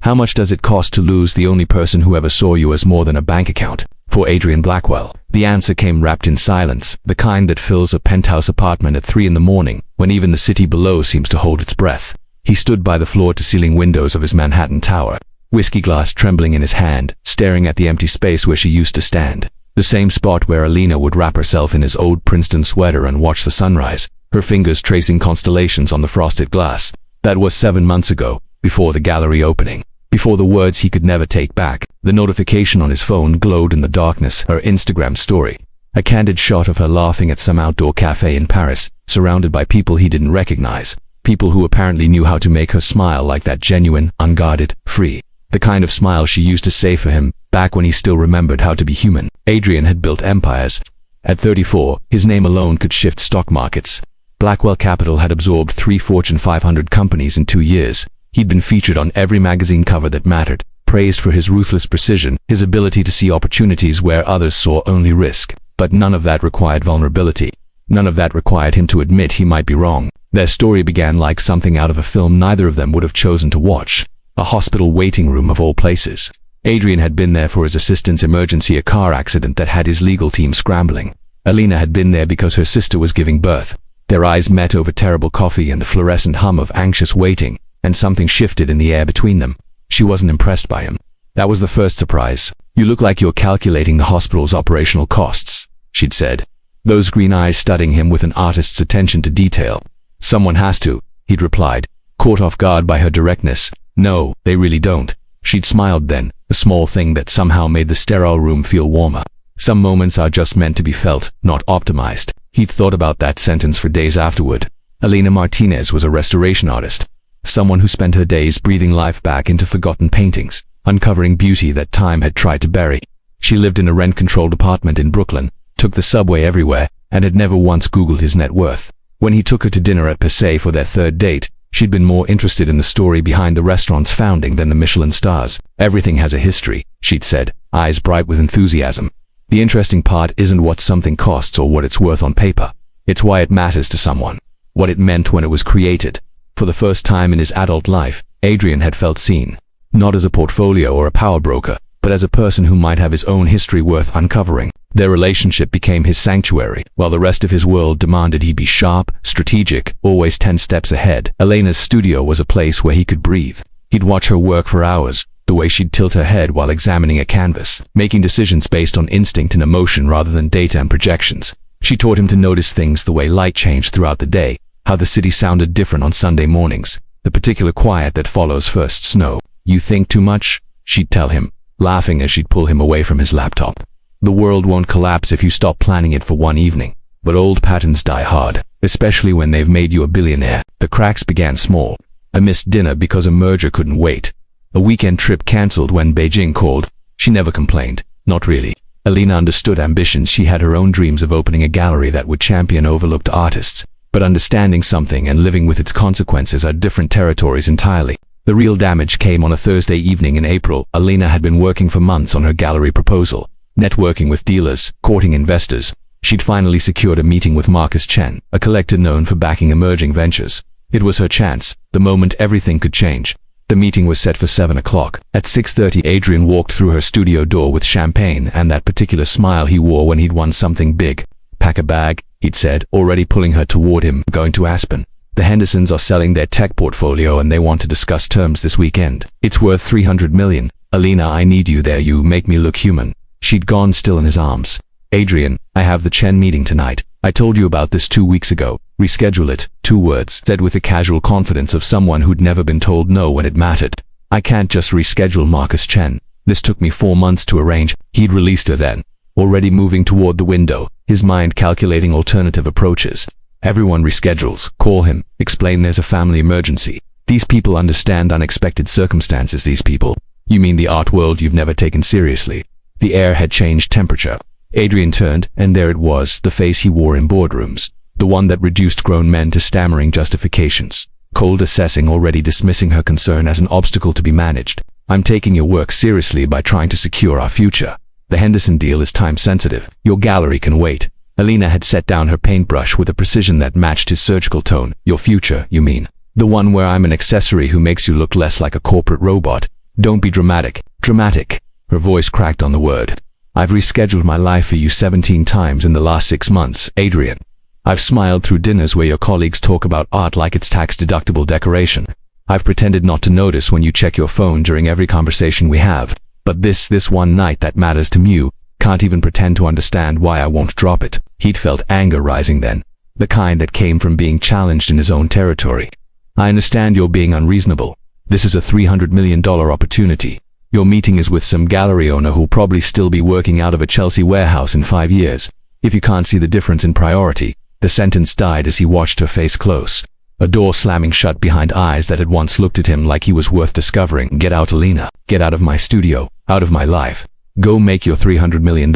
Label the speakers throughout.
Speaker 1: How much does it cost to lose the only person who ever saw you as more than a bank account? For Adrian Blackwell, the answer came wrapped in silence, the kind that fills a penthouse apartment at 3 in the morning, when even the city below seems to hold its breath. He stood by the floor-to-ceiling windows of his Manhattan tower, whiskey glass trembling in his hand, staring at the empty space where she used to stand. The same spot where Elena would wrap herself in his old Princeton sweater and watch the sunrise, her fingers tracing constellations on the frosted glass. That was 7 months ago, before the gallery opening. Before the words he could never take back, the notification on his phone glowed in the darkness, her Instagram story. A candid shot of her laughing at some outdoor cafe in Paris, surrounded by people he didn't recognize. People who apparently knew how to make her smile like that, genuine, unguarded, free. The kind of smile she used to say for him, back when he still remembered how to be human. Adrian had built empires. At 34, his name alone could shift stock markets. Blackwell Capital had absorbed 3 Fortune 500 companies in 2 years. He'd been featured on every magazine cover that mattered, praised for his ruthless precision, his ability to see opportunities where others saw only risk. But none of that required vulnerability. None of that required him to admit he might be wrong. Their story began like something out of a film neither of them would have chosen to watch. A hospital waiting room of all places. Adrian had been there for his assistant's emergency, a car accident that had his legal team scrambling. Elena had been there because her sister was giving birth. Their eyes met over terrible coffee and the fluorescent hum of anxious waiting, and something shifted in the air between them. She wasn't impressed by him. That was the first surprise. "You look like you're calculating the hospital's operational costs," she'd said, those green eyes studying him with an artist's attention to detail. "Someone has to," he'd replied, caught off guard by her directness. "No, they really don't." She'd smiled then, a small thing that somehow made the sterile room feel warmer. Some moments are just meant to be felt, not optimized. He'd thought about that sentence for days afterward. Elena Martinez was a restoration artist. Someone who spent her days breathing life back into forgotten paintings, uncovering beauty that time had tried to bury. She lived in a rent-controlled apartment in Brooklyn, took the subway everywhere, and had never once Googled his net worth. When he took her to dinner at Per Se for their third date, she'd been more interested in the story behind the restaurant's founding than the Michelin stars. "Everything has a history," she'd said, eyes bright with enthusiasm. "The interesting part isn't what something costs or what it's worth on paper. It's why it matters to someone. What it meant when it was created." For the first time in his adult life, Adrian had felt seen. Not as a portfolio or a power broker, but as a person who might have his own history worth uncovering. Their relationship became his sanctuary, while the rest of his world demanded he be sharp, strategic, always 10 steps ahead. Elena's studio was a place where he could breathe. He'd watch her work for hours, the way she'd tilt her head while examining a canvas, making decisions based on instinct and emotion rather than data and projections. She taught him to notice things the way light changed throughout the day, how the city sounded different on Sunday mornings, the particular quiet that follows first snow. "You think too much?" she'd tell him, laughing as she'd pull him away from his laptop. "The world won't collapse if you stop planning it for one evening. But old patterns die hard, especially when they've made you a billionaire." The cracks began small. A missed dinner because a merger couldn't wait. A weekend trip cancelled when Beijing called. She never complained. Not really. Elena understood ambitions. She had her own dreams of opening a gallery that would champion overlooked artists. But understanding something and living with its consequences are different territories entirely. The real damage came on a Thursday evening in April. Elena had been working for months on her gallery proposal, networking with dealers, courting investors. She'd finally secured a meeting with Marcus Chen, a collector known for backing emerging ventures. It was her chance, the moment everything could change. The meeting was set for 7 o'clock. At 6:30, Adrian walked through her studio door with champagne and that particular smile he wore when he'd won something big. "Pack a bag," he'd said, already pulling her toward him. "Going to Aspen. The Hendersons are selling their tech portfolio and they want to discuss terms this weekend. It's worth $300 million. Elena, I need you there. You make me look human." She'd gone, still in his arms. "Adrian, I have the Chen meeting tonight. I told you about this 2 weeks ago. Reschedule it." 2 words, said with the casual confidence of someone who'd never been told no when it mattered. "I can't just reschedule Marcus Chen. This took me 4 months to arrange." He'd released her then, already moving toward the window, his mind calculating alternative approaches. "Everyone reschedules. Call him. Explain there's a family emergency. These people understand unexpected circumstances. These people." "You mean the art world you've never taken seriously?" The air had changed temperature. Adrian turned, and there it was, the face he wore in boardrooms. The one that reduced grown men to stammering justifications. Cold, assessing, already dismissing her concern as an obstacle to be managed. "I'm taking your work seriously by trying to secure our future. The Henderson deal is time-sensitive. Your gallery can wait." Elena had set down her paintbrush with a precision that matched his surgical tone. "Your future, you mean? The one where I'm an accessory who makes you look less like a corporate robot?" Don't be dramatic. Dramatic. Her voice cracked on the word. I've rescheduled my life for you 17 times in the last 6 months, Adrian. I've smiled through dinners where your colleagues talk about art like it's tax-deductible decoration. I've pretended not to notice when you check your phone during every conversation we have. But this one night that matters to you, can't even pretend to understand why I won't drop it. He'd felt anger rising then, the kind that came from being challenged in his own territory. I understand you're being unreasonable. This is a $300 million opportunity. Your meeting is with some gallery owner who'll probably still be working out of a Chelsea warehouse in 5 years. If you can't see the difference in priority. The sentence died as he watched her face close, a door slamming shut behind eyes that had once looked at him like he was worth discovering. Get out, Elena. Get out of my studio, out of my life. Go make your $300 million.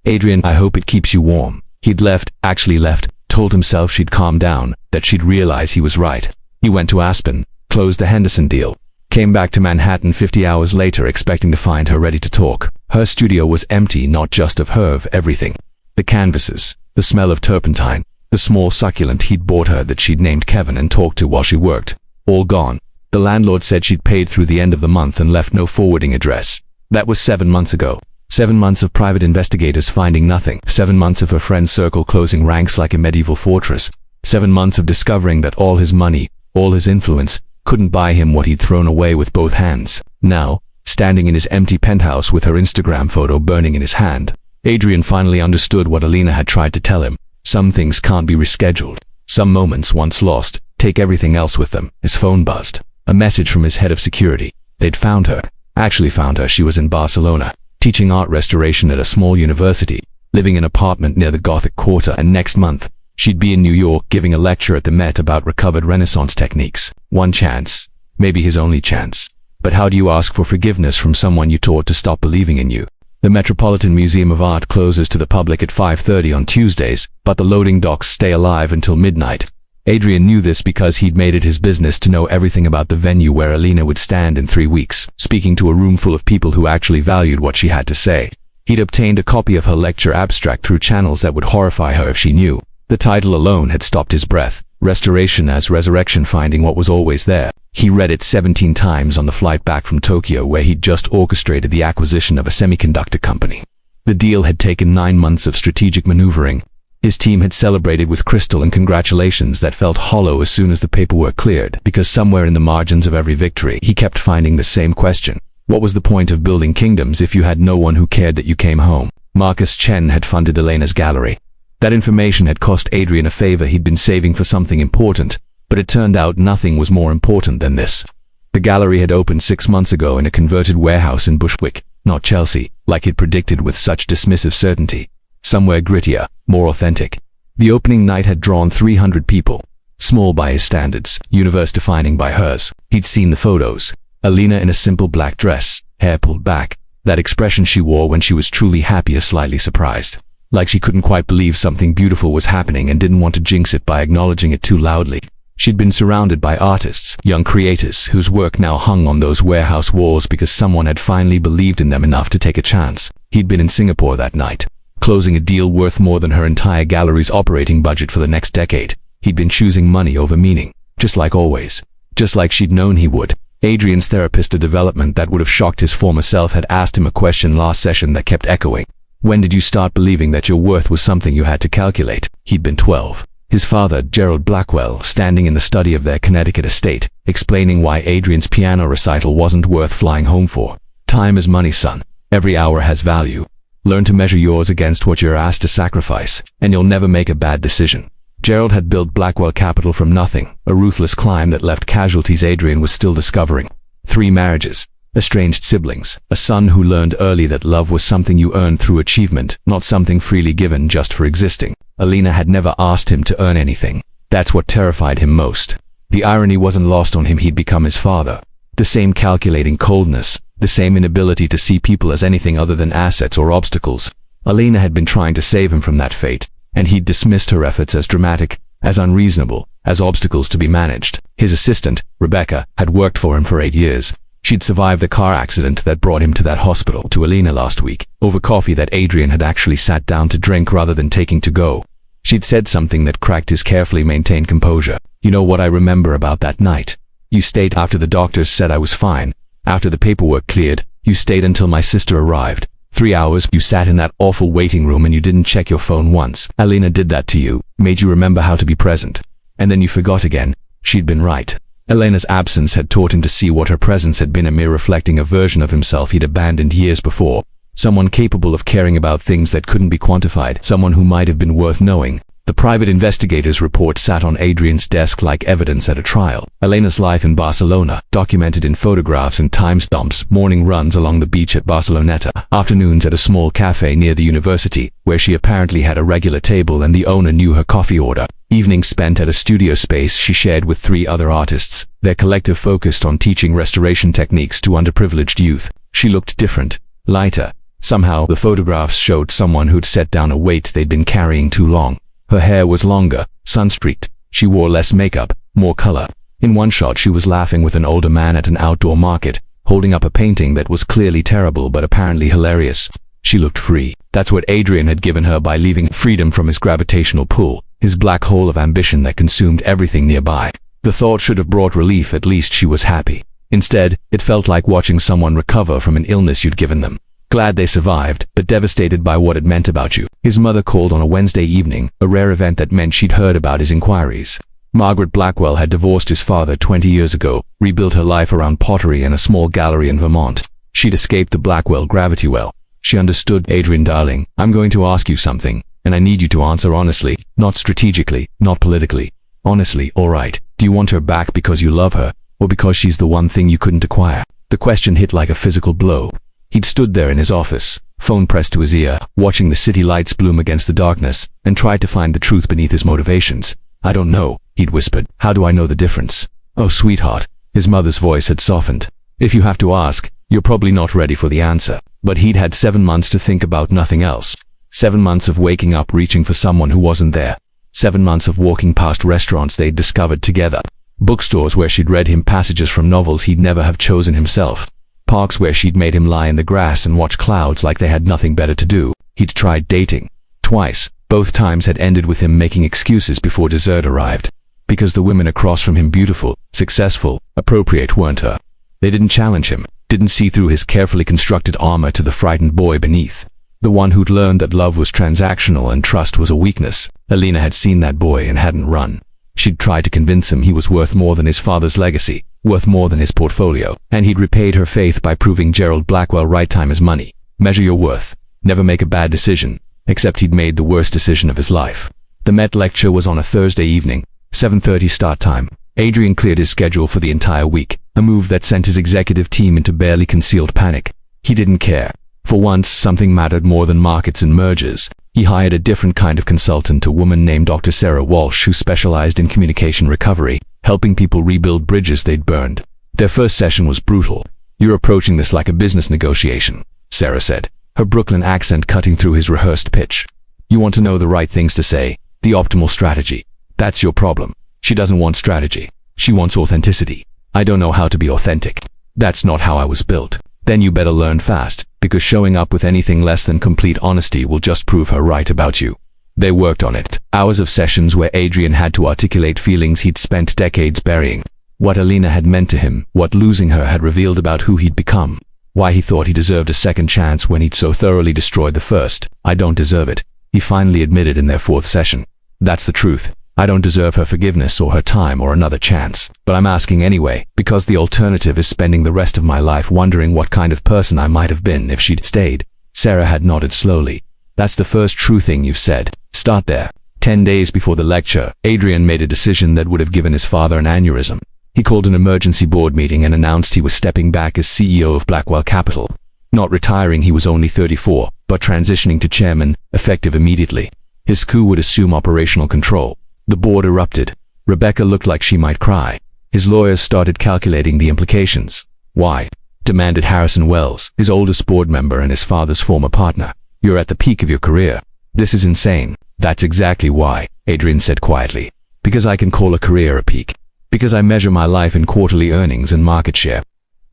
Speaker 1: Adrian, I hope it keeps you warm. He'd actually left, told himself she'd calm down, that she'd realize he was right. He went to Aspen, closed the Henderson deal, came back to Manhattan 50 hours later expecting to find her ready to talk. Her studio was empty, not just of her, of everything. The canvases, the smell of turpentine, the small succulent he'd bought her that she'd named Kevin and talked to while she worked, all gone. The landlord said she'd paid through the end of the month and left no forwarding address. That was 7 months ago. 7 months of private investigators finding nothing. 7 months of her friend's circle closing ranks like a medieval fortress. 7 months of discovering that all his money, all his influence, couldn't buy him what he'd thrown away with both hands. Now, standing in his empty penthouse with her Instagram photo burning in his hand, Adrian finally understood what Elena had tried to tell him. Some things can't be rescheduled. Some moments once lost, take everything else with them. His phone buzzed. A message from his head of security. They'd found her. Actually found her. She was in Barcelona, teaching art restoration at a small university, living in an apartment near the Gothic Quarter, and next month, she'd be in New York giving a lecture at the Met about recovered Renaissance techniques. One chance. Maybe his only chance. But how do you ask for forgiveness from someone you taught to stop believing in you? The Metropolitan Museum of Art closes to the public at 5:30 on Tuesdays, but the loading docks stay alive until midnight. Adrian knew this because he'd made it his business to know everything about the venue where Elena would stand in 3 weeks, speaking to a room full of people who actually valued what she had to say. He'd obtained a copy of her lecture abstract through channels that would horrify her if she knew. The title alone had stopped his breath. Restoration as Resurrection, finding what was always there. He read it 17 times on the flight back from Tokyo, where he'd just orchestrated the acquisition of a semiconductor company. The deal had taken 9 months of strategic maneuvering. His team had celebrated with crystal and congratulations that felt hollow as soon as the paperwork cleared, because somewhere in the margins of every victory, he kept finding the same question. What was the point of building kingdoms if you had no one who cared that you came home? Marcus Chen had funded Elena's gallery. That information had cost Adrian a favor he'd been saving for something important, but it turned out nothing was more important than this. The gallery had opened 6 months ago in a converted warehouse in Bushwick, not Chelsea, like he'd predicted with such dismissive certainty. Somewhere grittier, more authentic. The opening night had drawn 300 people. Small by his standards, universe-defining by hers. He'd seen the photos. Elena in a simple black dress, hair pulled back. That expression she wore when she was truly happy or slightly surprised. Like she couldn't quite believe something beautiful was happening and didn't want to jinx it by acknowledging it too loudly. She'd been surrounded by artists, young creators, whose work now hung on those warehouse walls because someone had finally believed in them enough to take a chance. He'd been in Singapore that night, closing a deal worth more than her entire gallery's operating budget for the next decade. He'd been choosing money over meaning, just like always, just like she'd known he would. Adrian's therapist, a development that would have shocked his former self, had asked him a question last session that kept echoing. When did you start believing that your worth was something you had to calculate? He'd been 12. His father, Adrian Blackwell, standing in the study of their Connecticut estate, explaining why Adrian's piano recital wasn't worth flying home for. Time is money, son. Every hour has value. Learn to measure yours against what you're asked to sacrifice, and you'll never make a bad decision. Gerald had built Blackwell Capital from nothing, a ruthless climb that left casualties Adrian was still discovering. 3 marriages, estranged siblings, a son who learned early that love was something you earned through achievement, not something freely given just for existing. Elena had never asked him to earn anything. That's what terrified him most. The irony wasn't lost on him. He'd become his father. The same calculating coldness, the same inability to see people as anything other than assets or obstacles. Elena had been trying to save him from that fate, and he'd dismissed her efforts as dramatic, as unreasonable, as obstacles to be managed. His assistant, Rebecca, had worked for him for 8 years. She'd survived the car accident that brought him to that hospital. To Elena last week, over coffee that Adrian had actually sat down to drink rather than taking to go. She'd said something that cracked his carefully maintained composure. You know what I remember about that night? You stayed after the doctors said I was fine, After the paperwork cleared, you stayed until my sister arrived. 3 hours, you sat in that awful waiting room and you didn't check your phone once. Elena did that to you, made you remember how to be present. And then you forgot again. She'd been right. Elena's absence had taught him to see what her presence had been, a mere reflecting a version of himself he'd abandoned years before. Someone capable of caring about things that couldn't be quantified, someone who might have been worth knowing. The private investigator's report sat on Adrian's desk like evidence at a trial. Elena's life in Barcelona, documented in photographs and timestamps, morning runs along the beach at Barceloneta, afternoons at a small cafe near the university, where she apparently had a regular table and the owner knew her coffee order. Evenings spent at a studio space she shared with 3 other artists, their collective focused on teaching restoration techniques to underprivileged youth. She looked different, lighter. Somehow, the photographs showed someone who'd set down a weight they'd been carrying too long. Her hair was longer, sun-streaked. She wore less makeup, more color. In one shot she was laughing with an older man at an outdoor market, holding up a painting that was clearly terrible but apparently hilarious. She looked free. That's what Adrian had given her by leaving freedom from his gravitational pull, his black hole of ambition that consumed everything nearby. The thought should have brought relief. At least she was happy. Instead, it felt like watching someone recover from an illness you'd given them. Glad they survived, but devastated by what it meant about you. His mother called on a Wednesday evening, a rare event that meant she'd heard about his inquiries. Margaret Blackwell had divorced his father 20 years ago, rebuilt her life around pottery and a small gallery in Vermont. She'd escaped the Blackwell gravity well. She understood. Adrian, darling, I'm going to ask you something, and I need you to answer honestly, not strategically, not politically. Honestly, all right. Do you want her back because you love her, or because she's the one thing you couldn't acquire? The question hit like a physical blow. He'd stood there in his office, phone pressed to his ear, watching the city lights bloom against the darkness, and tried to find the truth beneath his motivations. I don't know, he'd whispered. How do I know the difference? Oh, sweetheart. His mother's voice had softened. If you have to ask, you're probably not ready for the answer. But he'd had 7 months to think about nothing else. 7 months of waking up reaching for someone who wasn't there. 7 months of walking past restaurants they'd discovered together. Bookstores where she'd read him passages from novels he'd never have chosen himself. Parks where she'd made him lie in the grass and watch clouds like they had nothing better to do. He'd tried dating. Twice. Both times had ended with him making excuses before dessert arrived. Because the women across from him, beautiful, successful, appropriate, weren't her. They didn't challenge him, didn't see through his carefully constructed armor to the frightened boy beneath. The one who'd learned that love was transactional and trust was a weakness. Elena had seen that boy and hadn't run. She'd tried to convince him he was worth more than his father's legacy, worth more than his portfolio, and he'd repaid her faith by proving Gerald Blackwell right. Time is money. Measure your worth. Never make a bad decision. Except he'd made the worst decision of his life. The Met lecture was on a Thursday evening, 7:30 start time. Adrian cleared his schedule for the entire week, a move that sent his executive team into barely concealed panic. He didn't care. For once, something mattered more than markets and mergers. He hired a different kind of consultant, a woman named Dr. Sarah Walsh, who specialized in communication recovery, helping people rebuild bridges they'd burned. Their first session was brutal. You're approaching this like a business negotiation, Sarah said, her Brooklyn accent cutting through his rehearsed pitch. You want to know the right things to say, the optimal strategy. That's your problem. She doesn't want strategy. She wants authenticity. I don't know how to be authentic. That's not how I was built. Then you better learn fast, because showing up with anything less than complete honesty will just prove her right about you. They worked on it. Hours of sessions where Adrian had to articulate feelings he'd spent decades burying. What Elena had meant to him, what losing her had revealed about who he'd become. Why he thought he deserved a second chance when he'd so thoroughly destroyed the first. I don't deserve it, he finally admitted in their 4th session. That's the truth. I don't deserve her forgiveness or her time or another chance. But I'm asking anyway, because the alternative is spending the rest of my life wondering what kind of person I might have been if she'd stayed. Sarah had nodded slowly. That's the first true thing you've said. Start there. 10 days before the lecture, Adrian made a decision that would have given his father an aneurysm. He called an emergency board meeting and announced he was stepping back as CEO of Blackwell Capital. Not retiring, he was only 34, but transitioning to chairman, effective immediately. His coup would assume operational control. The board erupted. Rebecca looked like she might cry. His lawyers started calculating the implications. Why? Demanded Harrison Wells, his oldest board member and his father's former partner. You're at the peak of your career. This is insane. That's exactly why, Adrian said quietly. Because I can call a career a peak. Because I measure my life in quarterly earnings and market share.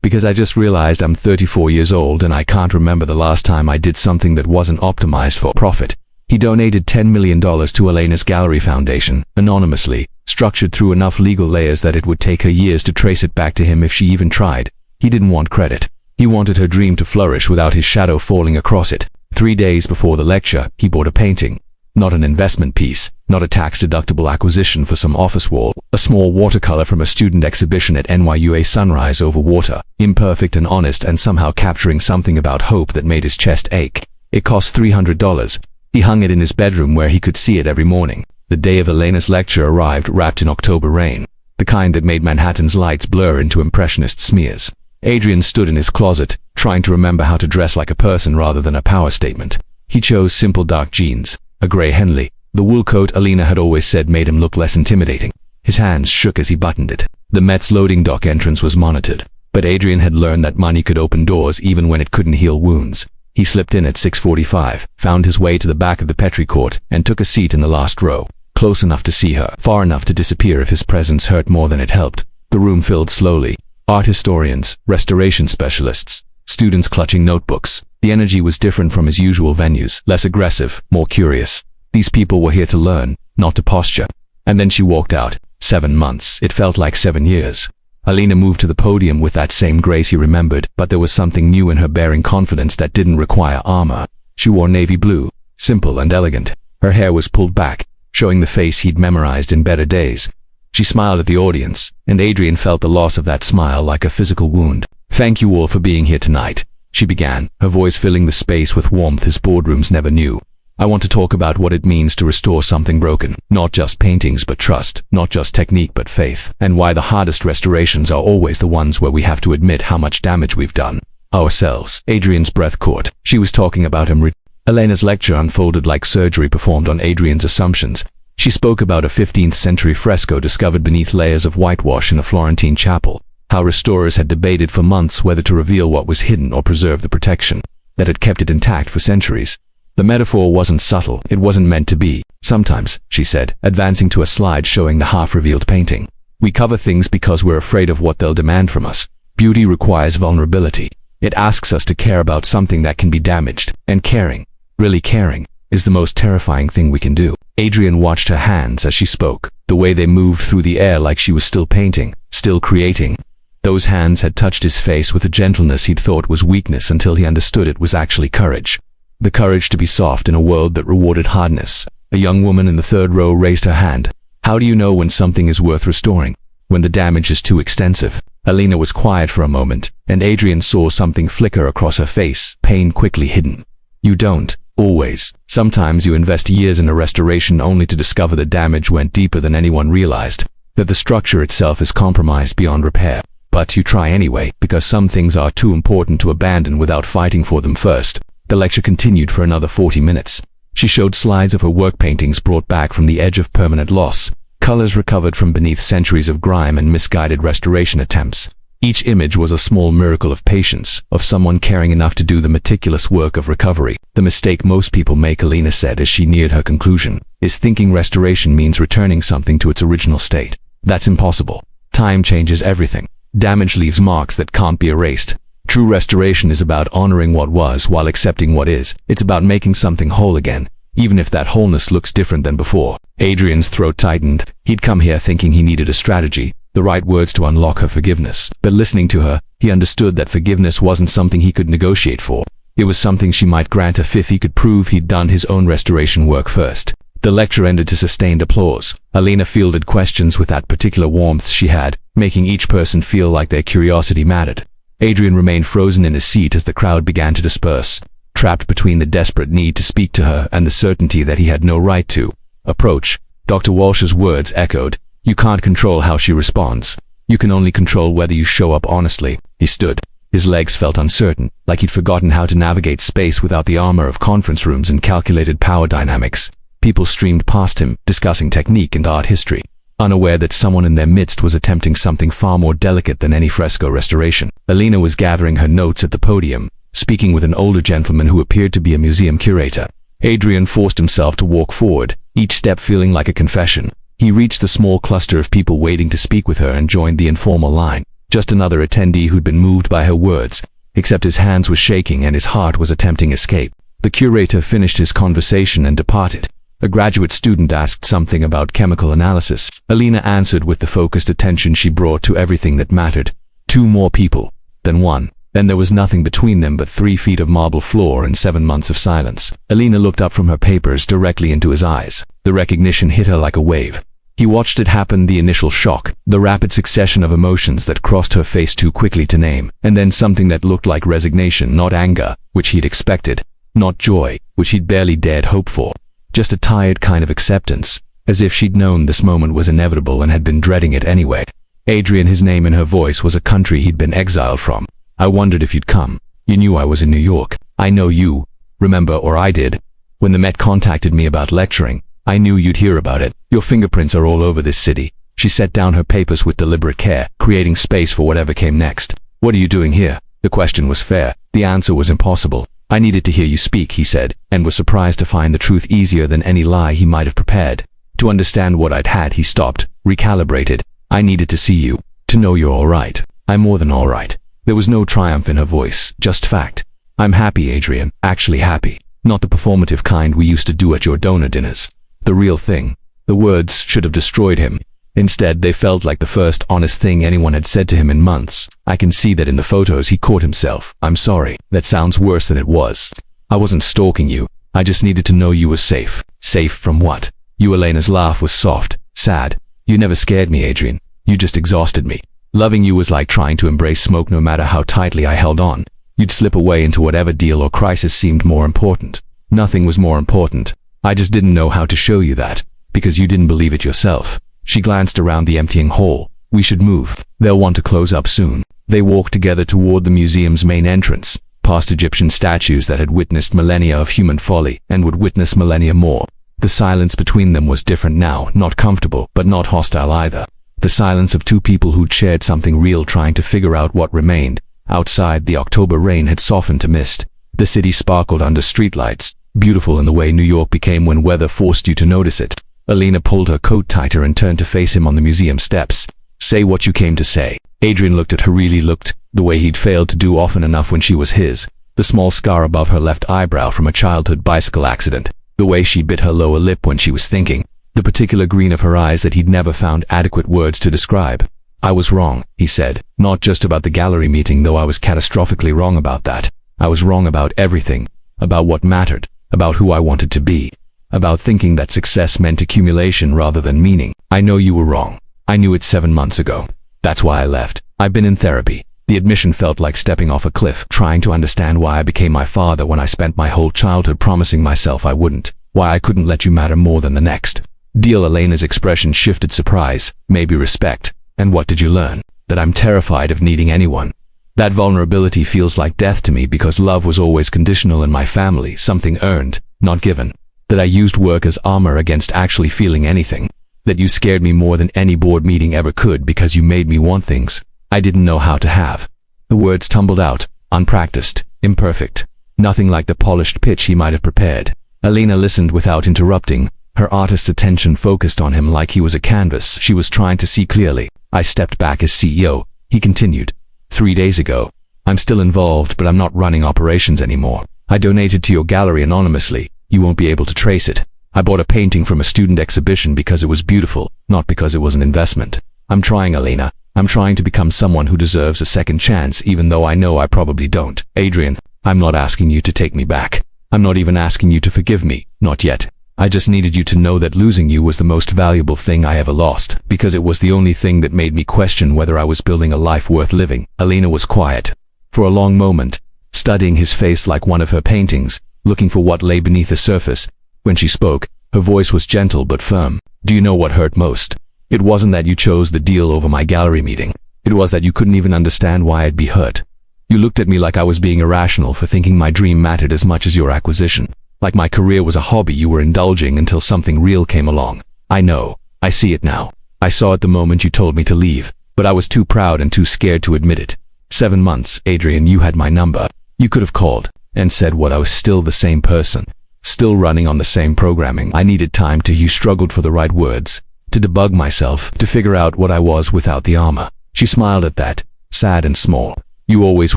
Speaker 1: Because I just realized I'm 34 years old and I can't remember the last time I did something that wasn't optimized for profit. He donated $10 million to Elena's Gallery Foundation, anonymously, structured through enough legal layers that it would take her years to trace it back to him if she even tried. He didn't want credit. He wanted her dream to flourish without his shadow falling across it. 3 days before the lecture, he bought a painting. Not an investment piece, not a tax-deductible acquisition for some office wall, a small watercolor from a student exhibition at NYU, a sunrise over water, imperfect and honest and somehow capturing something about hope that made his chest ache. It cost $300. He hung it in his bedroom where he could see it every morning. The day of Elena's lecture arrived wrapped in October rain, the kind that made Manhattan's lights blur into impressionist smears. Adrian stood in his closet, trying to remember how to dress like a person rather than a power statement. He chose simple dark jeans, a gray Henley, the wool coat Elena had always said made him look less intimidating. His hands shook as he buttoned it. The Met's loading dock entrance was monitored, but Adrian had learned that money could open doors even when it couldn't heal wounds. He slipped in at 6:45, found his way to the back of the Petri court, and took a seat in the last row, close enough to see her, far enough to disappear if his presence hurt more than it helped. The room filled slowly. Art historians, restoration specialists, students clutching notebooks. The energy was different from his usual venues, less aggressive, more curious. These people were here to learn, not to posture. And then she walked out. 7 months. It felt like 7 years. Elena moved to the podium with that same grace he remembered, but there was something new in her bearing confidence that didn't require armor. She wore navy blue, simple and elegant. Her hair was pulled back, showing the face he'd memorized in better days. She smiled at the audience, and Adrian felt the loss of that smile like a physical wound. "Thank you all for being here tonight," she began, her voice filling the space with warmth his boardrooms never knew. "I want to talk about what it means to restore something broken. Not just paintings but trust, not just technique but faith, and why the hardest restorations are always the ones where we have to admit how much damage we've done. Ourselves." Adrian's breath caught. She was talking about him. Elena's lecture unfolded like surgery performed on Adrian's assumptions. She spoke about a 15th century fresco discovered beneath layers of whitewash in a Florentine chapel, how restorers had debated for months whether to reveal what was hidden or preserve the protection that had kept it intact for centuries. The metaphor wasn't subtle, it wasn't meant to be. "Sometimes," she said, advancing to a slide showing the half-revealed painting, "we cover things because we're afraid of what they'll demand from us. Beauty requires vulnerability. It asks us to care about something that can be damaged, and caring, really caring, is the most terrifying thing we can do." Adrian watched her hands as she spoke, the way they moved through the air like she was still painting, still creating. Those hands had touched his face with a gentleness he'd thought was weakness until he understood it was actually courage. The courage to be soft in a world that rewarded hardness. A young woman in the third row raised her hand. "How do you know when something is worth restoring? When the damage is too extensive?" Elena was quiet for a moment, and Adrian saw something flicker across her face, pain quickly hidden. "You don't. Always. Sometimes you invest years in a restoration only to discover the damage went deeper than anyone realized, that the structure itself is compromised beyond repair. But you try anyway, because some things are too important to abandon without fighting for them first." The lecture continued for another 40 minutes. She showed slides of her work paintings brought back from the edge of permanent loss, colors recovered from beneath centuries of grime and misguided restoration attempts. Each image was a small miracle of patience, of someone caring enough to do the meticulous work of recovery. "The mistake most people make," Elena said as she neared her conclusion, "is thinking restoration means returning something to its original state. That's impossible. Time changes everything. Damage leaves marks that can't be erased. True restoration is about honoring what was while accepting what is. It's about making something whole again, even if that wholeness looks different than before." Adrian's throat tightened. He'd come here thinking he needed a strategy, the right words to unlock her forgiveness. But listening to her, he understood that forgiveness wasn't something he could negotiate for. It was something she might grant if he could prove he'd done his own restoration work first. The lecture ended to sustained applause. Elena fielded questions with that particular warmth she had, making each person feel like their curiosity mattered. Adrian remained frozen in his seat as the crowd began to disperse, trapped between the desperate need to speak to her and the certainty that he had no right to approach. Dr. Walsh's words echoed. "You can't control how she responds. You can only control whether you show up honestly." He stood. His legs felt uncertain, like he'd forgotten how to navigate space without the armor of conference rooms and calculated power dynamics. People streamed past him, discussing technique and art history, unaware that someone in their midst was attempting something far more delicate than any fresco restoration. Elena was gathering her notes at the podium, speaking with an older gentleman who appeared to be a museum curator. Adrian forced himself to walk forward, each step feeling like a confession. He reached the small cluster of people waiting to speak with her and joined the informal line. Just another attendee who'd been moved by her words, except his hands were shaking and his heart was attempting escape. The curator finished his conversation and departed. A graduate student asked something about chemical analysis. Elena answered with the focused attention she brought to everything that mattered. 2 more people. then 1. Then there was nothing between them but 3 feet of marble floor and 7 months of silence. Elena looked up from her papers directly into his eyes. The recognition hit her like a wave. He watched it happen, the initial shock, the rapid succession of emotions that crossed her face too quickly to name, and then something that looked like resignation, not anger, which he'd expected, not joy, which he'd barely dared hope for. Just a tired kind of acceptance, as if she'd known this moment was inevitable and had been dreading it anyway. Adrian, his name in her voice was a country he'd been exiled from. I wondered if you'd come. You knew I was in New York. I know you, remember, or I did. When the Met contacted me about lecturing, I knew you'd hear about it. Your fingerprints are all over this city. She set down her papers with deliberate care, creating space for whatever came next. What are you doing here? The question was fair. The answer was impossible. I needed to hear you speak, he said, and was surprised to find the truth easier than any lie he might have prepared. To understand what I'd had, he stopped, recalibrated. I needed to see you, to know you're all right. I'm more than all right. There was no triumph in her voice, just fact. I'm happy, Adrian, actually happy. Not the performative kind we used to do at your donor dinners. The real thing. The words should have destroyed him. Instead, they felt like the first honest thing anyone had said to him in months. I can see that in the photos. He caught himself. I'm sorry. That sounds worse than it was. I wasn't stalking you. I just needed to know you were safe. Safe from what? Elena's laugh was soft, sad. You never scared me, Adrian. You just exhausted me. Loving you was like trying to embrace smoke. No matter how tightly I held on, you'd slip away into whatever deal or crisis seemed more important. Nothing was more important. I just didn't know how to show you that, because you didn't believe it yourself. She glanced around the emptying hall. We should move. They'll want to close up soon. They walked together toward the museum's main entrance, past Egyptian statues that had witnessed millennia of human folly and would witness millennia more. The silence between them was different now, not comfortable, but not hostile either. The silence of two people who'd shared something real, trying to figure out what remained. Outside, the October rain had softened to mist. The city sparkled under streetlights, beautiful in the way New York became when weather forced you to notice it. Elena pulled her coat tighter and turned to face him on the museum steps. Say what you came to say. Adrian looked at her, really looked, the way he'd failed to do often enough when she was his. The small scar above her left eyebrow from a childhood bicycle accident. The way she bit her lower lip when she was thinking. The particular green of her eyes that he'd never found adequate words to describe. I was wrong, he said. Not just about the gallery meeting, though I was catastrophically wrong about that. I was wrong about everything. About what mattered. About who I wanted to be. About thinking that success meant accumulation rather than meaning. I know you were wrong. I knew it 7 months ago. That's why I left. I've been in therapy. The admission felt like stepping off a cliff, trying to understand why I became my father when I spent my whole childhood promising myself I wouldn't. Why I couldn't let you matter more than the next. Deal. Elena's expression shifted, surprise, maybe respect. And what did you learn? That I'm terrified of needing anyone. That vulnerability feels like death to me because love was always conditional in my family, something earned, not given. That I used work as armor against actually feeling anything. That you scared me more than any board meeting ever could because you made me want things I didn't know how to have. The words tumbled out, unpracticed, imperfect. Nothing like the polished pitch he might have prepared. Elena listened without interrupting, her artist's attention focused on him like he was a canvas she was trying to see clearly. I stepped back as CEO, he continued. 3 days ago. I'm still involved, but I'm not running operations anymore. I donated to your gallery anonymously. You won't be able to trace it. I bought a painting from a student exhibition because it was beautiful, not because it was an investment. I'm trying, Elena. I'm trying to become someone who deserves a second chance, even though I know I probably don't. Adrian, I'm not asking you to take me back. I'm not even asking you to forgive me, not yet. I just needed you to know that losing you was the most valuable thing I ever lost, because it was the only thing that made me question whether I was building a life worth living. Elena was quiet. For a long moment, studying his face like one of her paintings, looking for what lay beneath the surface. When she spoke, her voice was gentle but firm. Do you know what hurt most? It wasn't that you chose the deal over my gallery meeting. It was that you couldn't even understand why I'd be hurt. You looked at me like I was being irrational for thinking my dream mattered as much as your acquisition. Like my career was a hobby you were indulging until something real came along. I know. I see it now. I saw it the moment you told me to leave, but I was too proud and too scared to admit it. 7 months, Adrian, you had my number. You could have called and said what I was still the same person. Still running on the same programming. I needed time to. You struggled for the right words. To debug myself, to figure out what I was without the armor. She smiled at that, sad and small. You always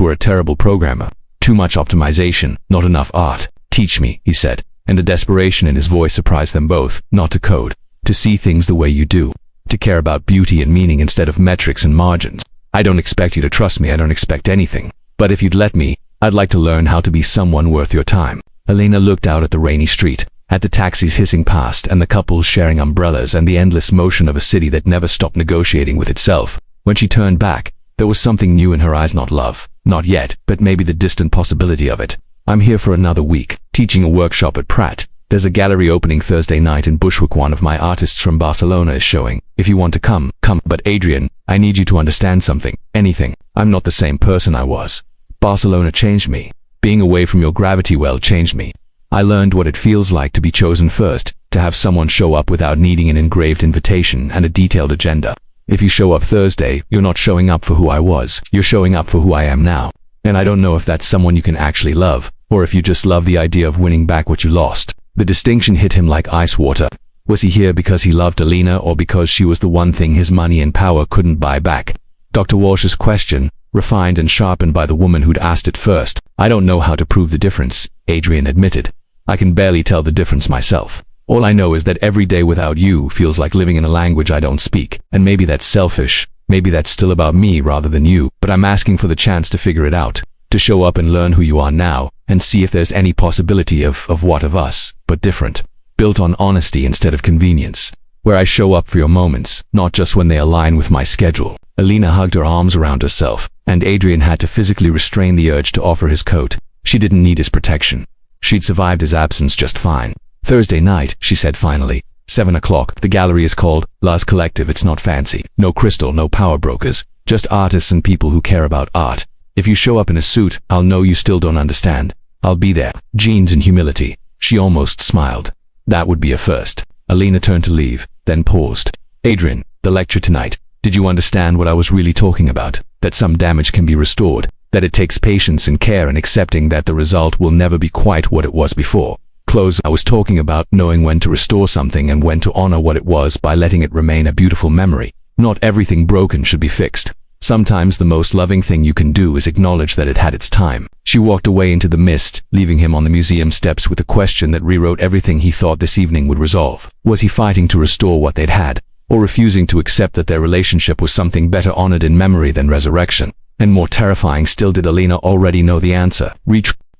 Speaker 1: were a terrible programmer. Too much optimization, not enough art. Teach me, he said, and the desperation in his voice surprised them both. Not to code, to see things the way you do, to care about beauty and meaning instead of metrics and margins. I don't expect you to trust me, I don't expect anything. But if you'd let me, I'd like to learn how to be someone worth your time. Elena looked out at the rainy street, at the taxis hissing past and the couples sharing umbrellas and the endless motion of a city that never stopped negotiating with itself. When she turned back, there was something new in her eyes, not love, not yet, but maybe the distant possibility of it. I'm here for another week, teaching a workshop at Pratt. There's a gallery opening Thursday night in Bushwick. One of my artists from Barcelona is showing. If you want to come, come. But Adrian, I need you to understand something. Anything. I'm not the same person I was. Barcelona changed me. Being away from your gravity well changed me. I learned what it feels like to be chosen first, to have someone show up without needing an engraved invitation and a detailed agenda. If you show up Thursday, you're not showing up for who I was. You're showing up for who I am now. And I don't know if that's someone you can actually love, or if you just love the idea of winning back what you lost. The distinction hit him like ice water. Was he here because he loved Elena or because she was the one thing his money and power couldn't buy back? Dr. Walsh's question, refined and sharpened by the woman who'd asked it first. I don't know how to prove the difference, Adrian admitted. I can barely tell the difference myself. All I know is that every day without you feels like living in a language I don't speak. And maybe that's selfish. Maybe that's still about me rather than you. But I'm asking for the chance to figure it out. To show up and learn who you are now, and see if there's any possibility of what of us, but different, built on honesty instead of convenience, where I show up for your moments, not just when they align with my schedule. Elena hugged her arms around herself, and Adrian had to physically restrain the urge to offer his coat. She didn't need his protection. She'd survived his absence just fine. Thursday night, she said finally, 7 o'clock, the gallery is called Laz Collective. It's not fancy, no crystal, no power brokers, just artists and people who care about art. If you show up in a suit, I'll know you still don't understand. I'll be there. Jeans and humility. She almost smiled. That would be a first. Elena turned to leave, then paused. Adrian, the lecture tonight. Did you understand what I was really talking about? That some damage can be restored. That it takes patience and care and accepting that the result will never be quite what it was before. I was talking about knowing when to restore something and when to honor what it was by letting it remain a beautiful memory. Not everything broken should be fixed. Sometimes the most loving thing you can do is acknowledge that it had its time. She walked away into the mist, leaving him on the museum steps with a question that rewrote everything he thought this evening would resolve. Was he fighting to restore what they'd had, or refusing to accept that their relationship was something better honored in memory than resurrection? And more terrifying still, did Elena already know the answer?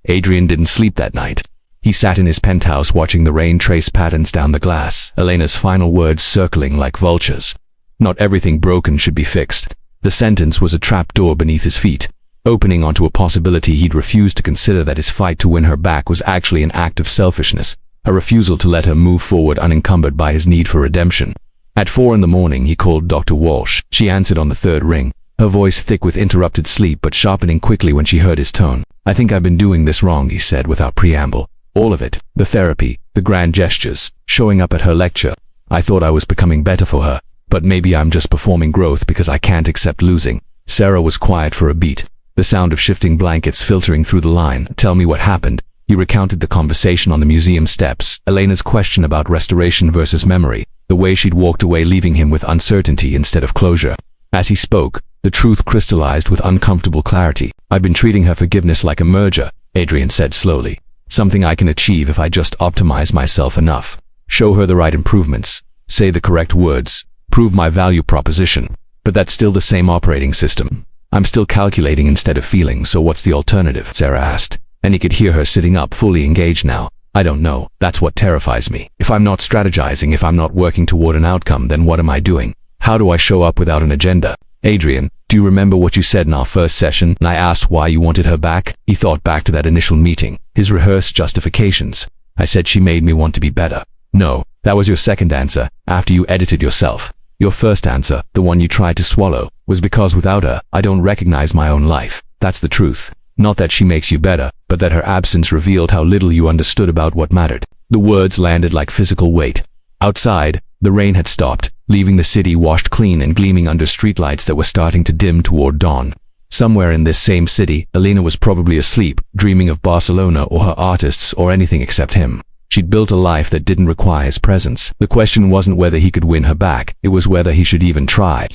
Speaker 1: Adrian didn't sleep that night. He sat in his penthouse watching the rain trace patterns down the glass, Elena's final words circling like vultures. Not everything broken should be fixed. The sentence was a trapdoor beneath his feet, opening onto a possibility he'd refused to consider, that his fight to win her back was actually an act of selfishness, a refusal to let her move forward unencumbered by his need for redemption. At 4 a.m, he called Dr. Walsh. She answered on the third ring, her voice thick with interrupted sleep but sharpening quickly when she heard his tone. I think I've been doing this wrong, he said without preamble. All of it. The therapy, the grand gestures, showing up at her lecture. I thought I was becoming better for her. But maybe I'm just performing growth because I can't accept losing. Sarah was quiet for a beat, the sound of shifting blankets filtering through the line. Tell me what happened. He recounted the conversation on the museum steps, Elena's question about restoration versus memory, the way she'd walked away leaving him with uncertainty instead of closure. As he spoke, the truth crystallized with uncomfortable clarity. I've been treating her forgiveness like a merger, Adrian said slowly. Something I can achieve if I just optimize myself enough. Show her the right improvements. Say the correct words. Prove my value proposition. But that's still the same operating system. I'm still calculating instead of feeling, so what's the alternative? Sarah asked, and he could hear her sitting up, fully engaged now. I don't know. That's what terrifies me. If I'm not strategizing, if I'm not working toward an outcome, then what am I doing? How do I show up without an agenda? Adrian, do you remember what you said in our first session? And I asked why you wanted her back. He thought back to that initial meeting, his rehearsed justifications. I said she made me want to be better. No, that was your second answer, after you edited yourself. Your first answer, the one you tried to swallow, was because without her, I don't recognize my own life. That's the truth. Not that she makes you better, but that her absence revealed how little you understood about what mattered. The words landed like physical weight. Outside, the rain had stopped, leaving the city washed clean and gleaming under streetlights that were starting to dim toward dawn. Somewhere in this same city, Elena was probably asleep, dreaming of Barcelona or her artists or anything except him. She'd built a life that didn't require his presence. The question wasn't whether he could win her back, it was whether he should even try.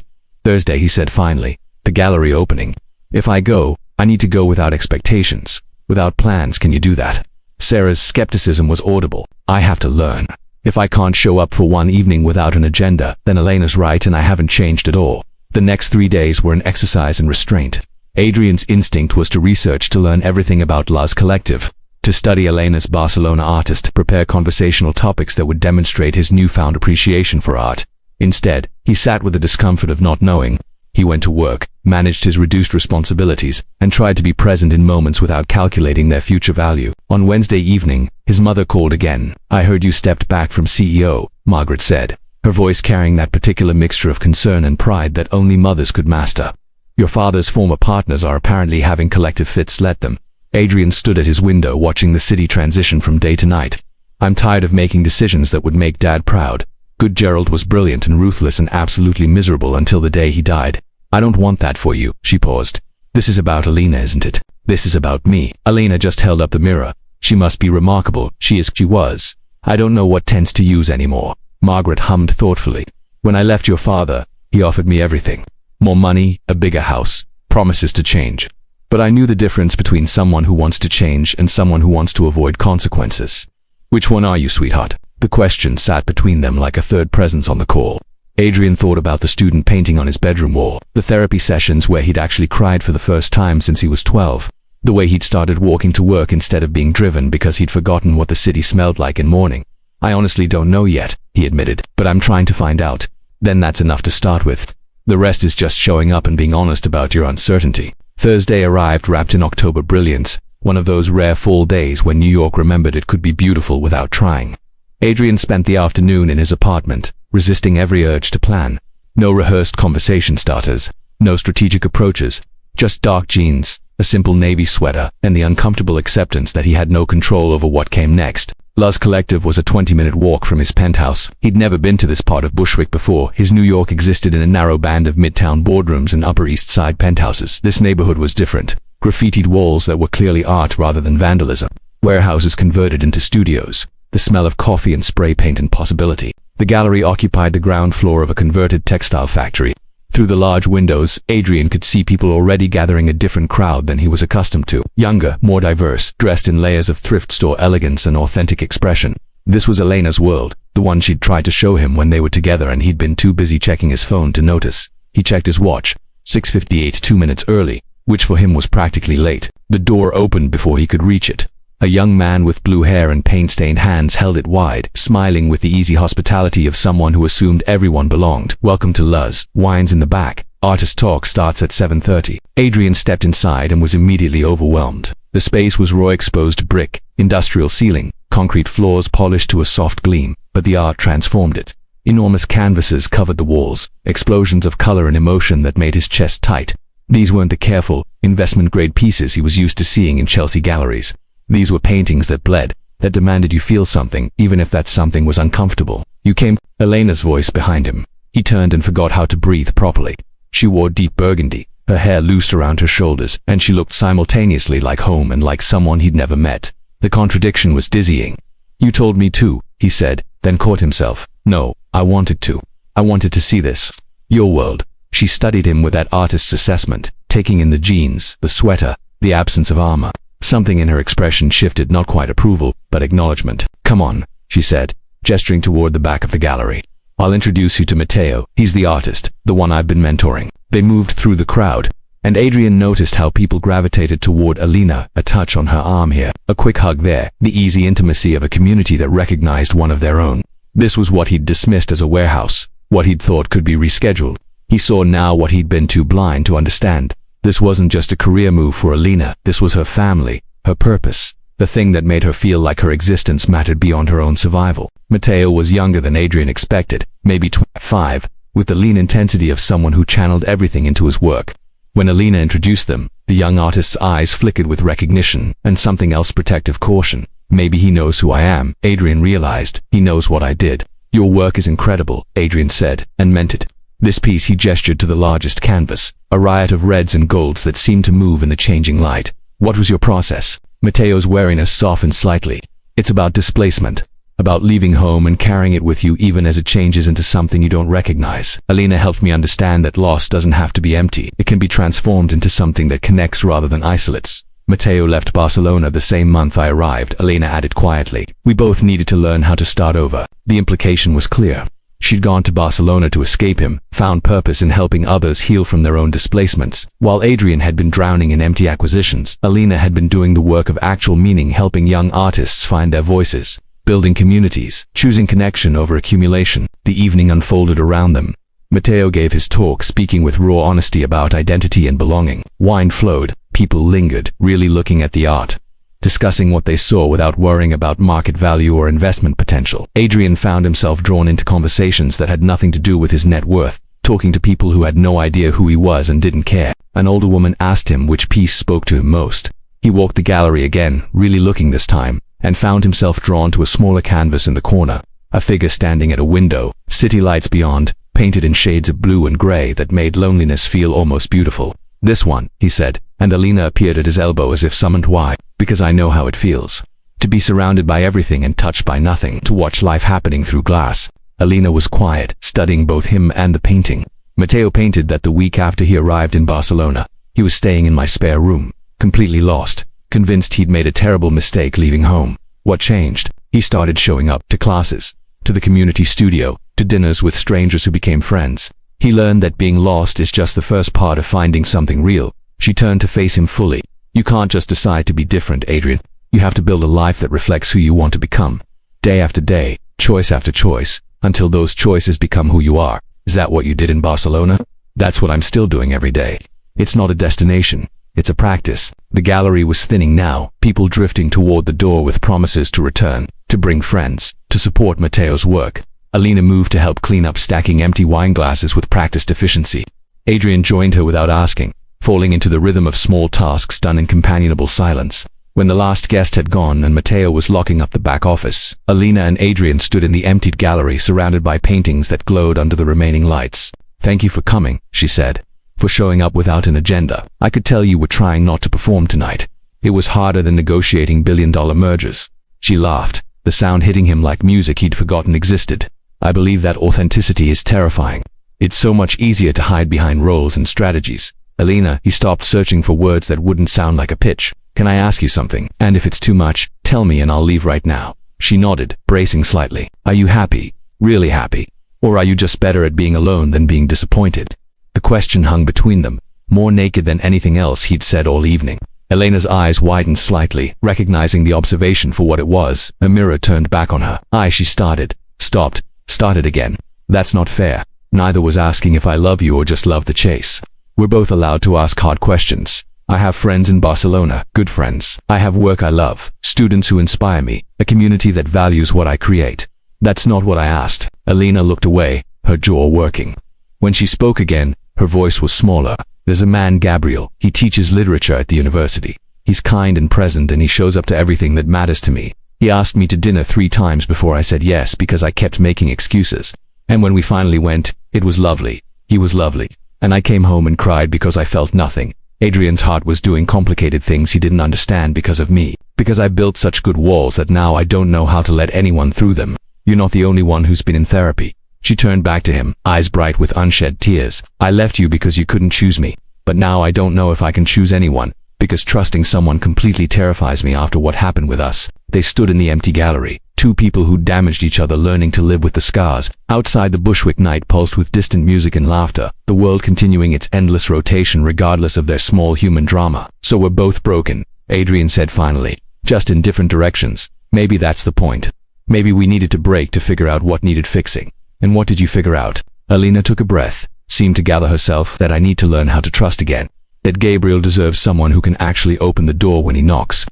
Speaker 1: Thursday, he said finally, the gallery opening. If I go, I need to go without expectations, without plans. Can you do that? Sarah's skepticism was audible. I have to learn. If I can't show up for one evening without an agenda, then Elena's right and I haven't changed at all. The next 3 days were an exercise in restraint. Adrian's instinct was to research, to learn everything about Luz Collective, to study Elena's Barcelona artist, to prepare conversational topics that would demonstrate his newfound appreciation for art. Instead, he sat with the discomfort of not knowing. He went to work, managed his reduced responsibilities, and tried to be present in moments without calculating their future value. On Wednesday evening, his mother called again. "I heard you stepped back from CEO," Margaret said, her voice carrying that particular mixture of concern and pride that only mothers could master. "Your father's former partners are apparently having collective fits. Let them." Adrian stood at his window watching the city transition from day to night. "I'm tired of making decisions that would make Dad proud. Good Gerald was brilliant and ruthless and absolutely miserable until the day he died. I don't want that for you." She paused. "This is about Elena, isn't it? This is about me." Elena just held up the mirror. "She must be remarkable. She was. I don't know what tense to use anymore." Margaret hummed thoughtfully. "When I left your father, he offered me everything. More money, a bigger house, promises to change. But I knew the difference between someone who wants to change and someone who wants to avoid consequences. Which one are you, sweetheart?" The question sat between them like a third presence on the call. Adrian thought about the student painting on his bedroom wall, the therapy sessions where he'd actually cried for the first time since he was 12, the way he'd started walking to work instead of being driven because he'd forgotten what the city smelled like in morning. "I honestly don't know yet," he admitted, "but I'm trying to find out. Then that's enough to start with. The rest is just showing up and being honest about your uncertainty." Thursday arrived wrapped in October brilliance, one of those rare fall days when New York remembered it could be beautiful without trying. Adrian spent the afternoon in his apartment, resisting every urge to plan. No rehearsed conversation starters, no strategic approaches, just dark jeans, a simple navy sweater, and the uncomfortable acceptance that he had no control over what came next. Luz Collective was a 20-minute walk from his penthouse. He'd never been to this part of Bushwick before. His New York existed in a narrow band of midtown boardrooms and Upper East Side penthouses. This neighborhood was different. Graffitied walls that were clearly art rather than vandalism. Warehouses converted into studios. The smell of coffee and spray paint and possibility. The gallery occupied the ground floor of a converted textile factory. Through the large windows, Adrian could see people already gathering, a different crowd than he was accustomed to. Younger, more diverse, dressed in layers of thrift store elegance and authentic expression. This was Elena's world, the one she'd tried to show him when they were together and he'd been too busy checking his phone to notice. He checked his watch. 6:58, 2 minutes early, which for him was practically late. The door opened before he could reach it. A young man with blue hair and paint-stained hands held it wide, smiling with the easy hospitality of someone who assumed everyone belonged. "Welcome to Luz. Wine's in the back. Artist talk starts at 7:30. Adrian stepped inside and was immediately overwhelmed. The space was raw exposed brick, industrial ceiling, concrete floors polished to a soft gleam, but the art transformed it. Enormous canvases covered the walls, explosions of color and emotion that made his chest tight. These weren't the careful, investment-grade pieces he was used to seeing in Chelsea galleries. These were paintings that bled, that demanded you feel something, even if that something was uncomfortable. "You came," Elena's voice behind him. He turned and forgot how to breathe properly. She wore deep burgundy, her hair loosed around her shoulders, and she looked simultaneously like home and like someone he'd never met. The contradiction was dizzying. "You told me to," he said, then caught himself. "No, I wanted to. I wanted to see this. Your world." She studied him with that artist's assessment, taking in the jeans, the sweater, the absence of armor. Something in her expression shifted, not quite approval, but acknowledgement. "Come on," she said, gesturing toward the back of the gallery. "I'll introduce you to Matteo. He's the artist, the one I've been mentoring." They moved through the crowd, and Adrian noticed how people gravitated toward Elena, a touch on her arm here, a quick hug there, the easy intimacy of a community that recognized one of their own. This was what he'd dismissed as a warehouse, what he'd thought could be rescheduled. He saw now what he'd been too blind to understand. This wasn't just a career move for Elena, this was her family, her purpose, the thing that made her feel like her existence mattered beyond her own survival. Matteo was younger than Adrian expected, maybe 25, with the lean intensity of someone who channeled everything into his work. When Elena introduced them, the young artist's eyes flickered with recognition, and something else, protective caution. "Maybe he knows who I am," Adrian realized. "He knows what I did." "Your work is incredible," Adrian said, and meant it. This piece, he gestured to the largest canvas, a riot of reds and golds that seemed to move in the changing light. "What was your process?" Matteo's wariness softened slightly. "It's about displacement, about leaving home and carrying it with you even as it changes into something you don't recognize. Elena helped me understand that loss doesn't have to be empty. It can be transformed into something that connects rather than isolates." Matteo left Barcelona the same month I arrived, Elena added quietly. "We both needed to learn how to start over." The implication was clear. She'd gone to Barcelona to escape him, found purpose in helping others heal from their own displacements. While Adrian had been drowning in empty acquisitions, Elena had been doing the work of actual meaning, helping young artists find their voices, building communities, choosing connection over accumulation. The evening unfolded around them. Matteo gave his talk, speaking with raw honesty about identity and belonging. Wine flowed, people lingered, really looking at the art, discussing what they saw without worrying about market value or investment potential. Adrian found himself drawn into conversations that had nothing to do with his net worth, talking to people who had no idea who he was and didn't care. An older woman asked him which piece spoke to him most. He walked the gallery again, really looking this time, and found himself drawn to a smaller canvas in the corner, a figure standing at a window, city lights beyond, painted in shades of blue and gray that made loneliness feel almost beautiful. "This one," he said, and Elena appeared at his elbow as if summoned. "Why?" "Because I know how it feels. To be surrounded by everything and touched by nothing, to watch life happening through glass." Elena was quiet, studying both him and the painting. "Matteo painted that the week after he arrived in Barcelona. He was staying in my spare room, completely lost, convinced he'd made a terrible mistake leaving home. What changed? He started showing up to classes, to the community studio, to dinners with strangers who became friends. He learned that being lost is just the first part of finding something real." She turned to face him fully. "You can't just decide to be different, Adrian. You have to build a life that reflects who you want to become. Day after day, choice after choice, until those choices become who you are." "Is that what you did in Barcelona?" "That's what I'm still doing every day. It's not a destination. It's a practice." The gallery was thinning now, people drifting toward the door with promises to return, to bring friends, to support Matteo's work. Elena moved to help clean up stacking empty wine glasses with practiced efficiency. Adrian joined her without asking, falling into the rhythm of small tasks done in companionable silence. When the last guest had gone and Matteo was locking up the back office, Elena and Adrian stood in the emptied gallery surrounded by paintings that glowed under the remaining lights. "Thank you for coming," she said, "for showing up without an agenda. I could tell you were trying not to perform tonight. It was harder than negotiating billion-dollar mergers." She laughed, the sound hitting him like music he'd forgotten existed. "I believe that authenticity is terrifying. It's so much easier to hide behind roles and strategies." "Elena," he stopped, searching for words that wouldn't sound like a pitch. "Can I ask you something? And if it's too much, tell me and I'll leave right now." She nodded, bracing slightly. "Are you happy? Really happy? Or are you just better at being alone than being disappointed?" The question hung between them, more naked than anything else he'd said all evening. Elena's eyes widened slightly, recognizing the observation for what it was. A mirror turned back on her. She started, stopped, started again. "That's not fair. Neither was asking if I love you or just love the chase. We're both allowed to ask hard questions. I have friends in Barcelona, good friends. I have work I love, students who inspire me, a community that values what I create. That's not what I asked." Elena looked away, her jaw working. When she spoke again, her voice was smaller. "There's a man, Gabriel. He teaches literature at the university. He's kind and present and he shows up to everything that matters to me. He asked me to dinner 3 times before I said yes because I kept making excuses. And when we finally went, it was lovely. He was lovely. And I came home and cried because I felt nothing. Adrian's heart was doing complicated things he didn't understand because of me. Because I built such good walls that now I don't know how to let anyone through them. You're not the only one who's been in therapy." She turned back to him, eyes bright with unshed tears. "I left you because you couldn't choose me. But now I don't know if I can choose anyone, because trusting someone completely terrifies me after what happened with us." They stood in the empty gallery, 2 people who damaged each other learning to live with the scars. Outside, the Bushwick night pulsed with distant music and laughter, the world continuing its endless rotation regardless of their small human drama. "So we're both broken," Adrian said finally, "just in different directions. Maybe that's the point. Maybe we needed to break to figure out what needed fixing." "And what did you figure out?" Elena took a breath, seemed to gather herself. "That I need to learn how to trust again. That Gabriel deserves someone who can actually open the door when he knocks.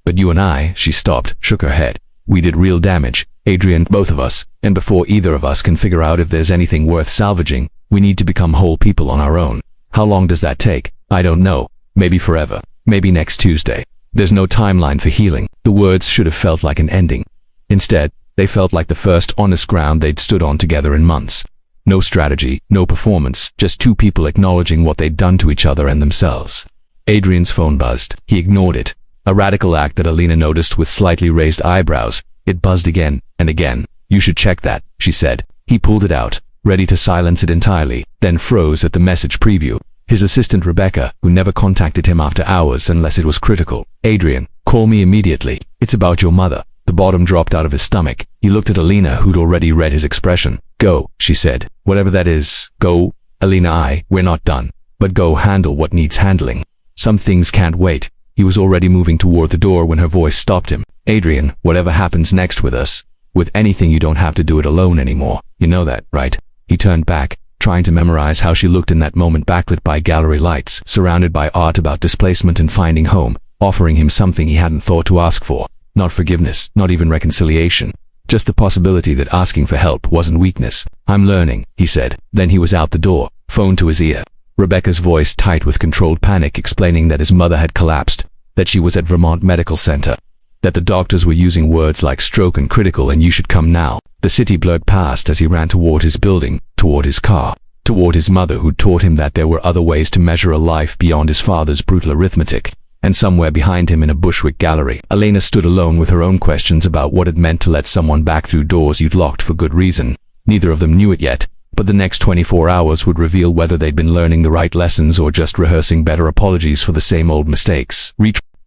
Speaker 1: But you and I," she stopped, shook her head. "We did real damage, Adrian, both of us, and before either of us can figure out if there's anything worth salvaging, we need to become whole people on our own. How long does that take? I don't know. Maybe forever. Maybe next Tuesday. There's no timeline for healing." The words should have felt like an ending. Instead, they felt like the first honest ground they'd stood on together in months. No strategy, no performance, just 2 people acknowledging what they'd done to each other and themselves. Adrian's phone buzzed. He ignored it. A radical act that Elena noticed with slightly raised eyebrows. It buzzed again and again. "You should check that," she said. He pulled it out, ready to silence it entirely, then froze at the message preview. His assistant Rebecca, who never contacted him after hours unless it was critical. "Adrian, call me immediately. It's about your mother." The bottom dropped out of his stomach. He looked at Elena, who'd already read his expression. "Go," she said. "Whatever that is, go." "Elena, we're not done. But go handle what needs handling. Some things can't wait." He was already moving toward the door when her voice stopped him. "Adrian, whatever happens next with us, with anything, you don't have to do it alone anymore. You know that, right?" He turned back, trying to memorize how she looked in that moment, backlit by gallery lights, surrounded by art about displacement and finding home, offering him something he hadn't thought to ask for. Not forgiveness, not even reconciliation. Just the possibility that asking for help wasn't weakness. "I'm learning," he said. Then he was out the door, phone to his ear. Rebecca's voice tight with controlled panic, explaining that his mother had collapsed, that she was at Vermont Medical Center, that the doctors were using words like stroke and critical and you should come now. The city blurred past as he ran toward his building, toward his car, toward his mother, who'd taught him that there were other ways to measure a life beyond his father's brutal arithmetic. And somewhere behind him in a Bushwick gallery, Elena stood alone with her own questions about what it meant to let someone back through doors you'd locked for good reason. Neither of them knew it yet, but the next 24 hours would reveal whether they'd been learning the right lessons or just rehearsing better apologies for the same old mistakes.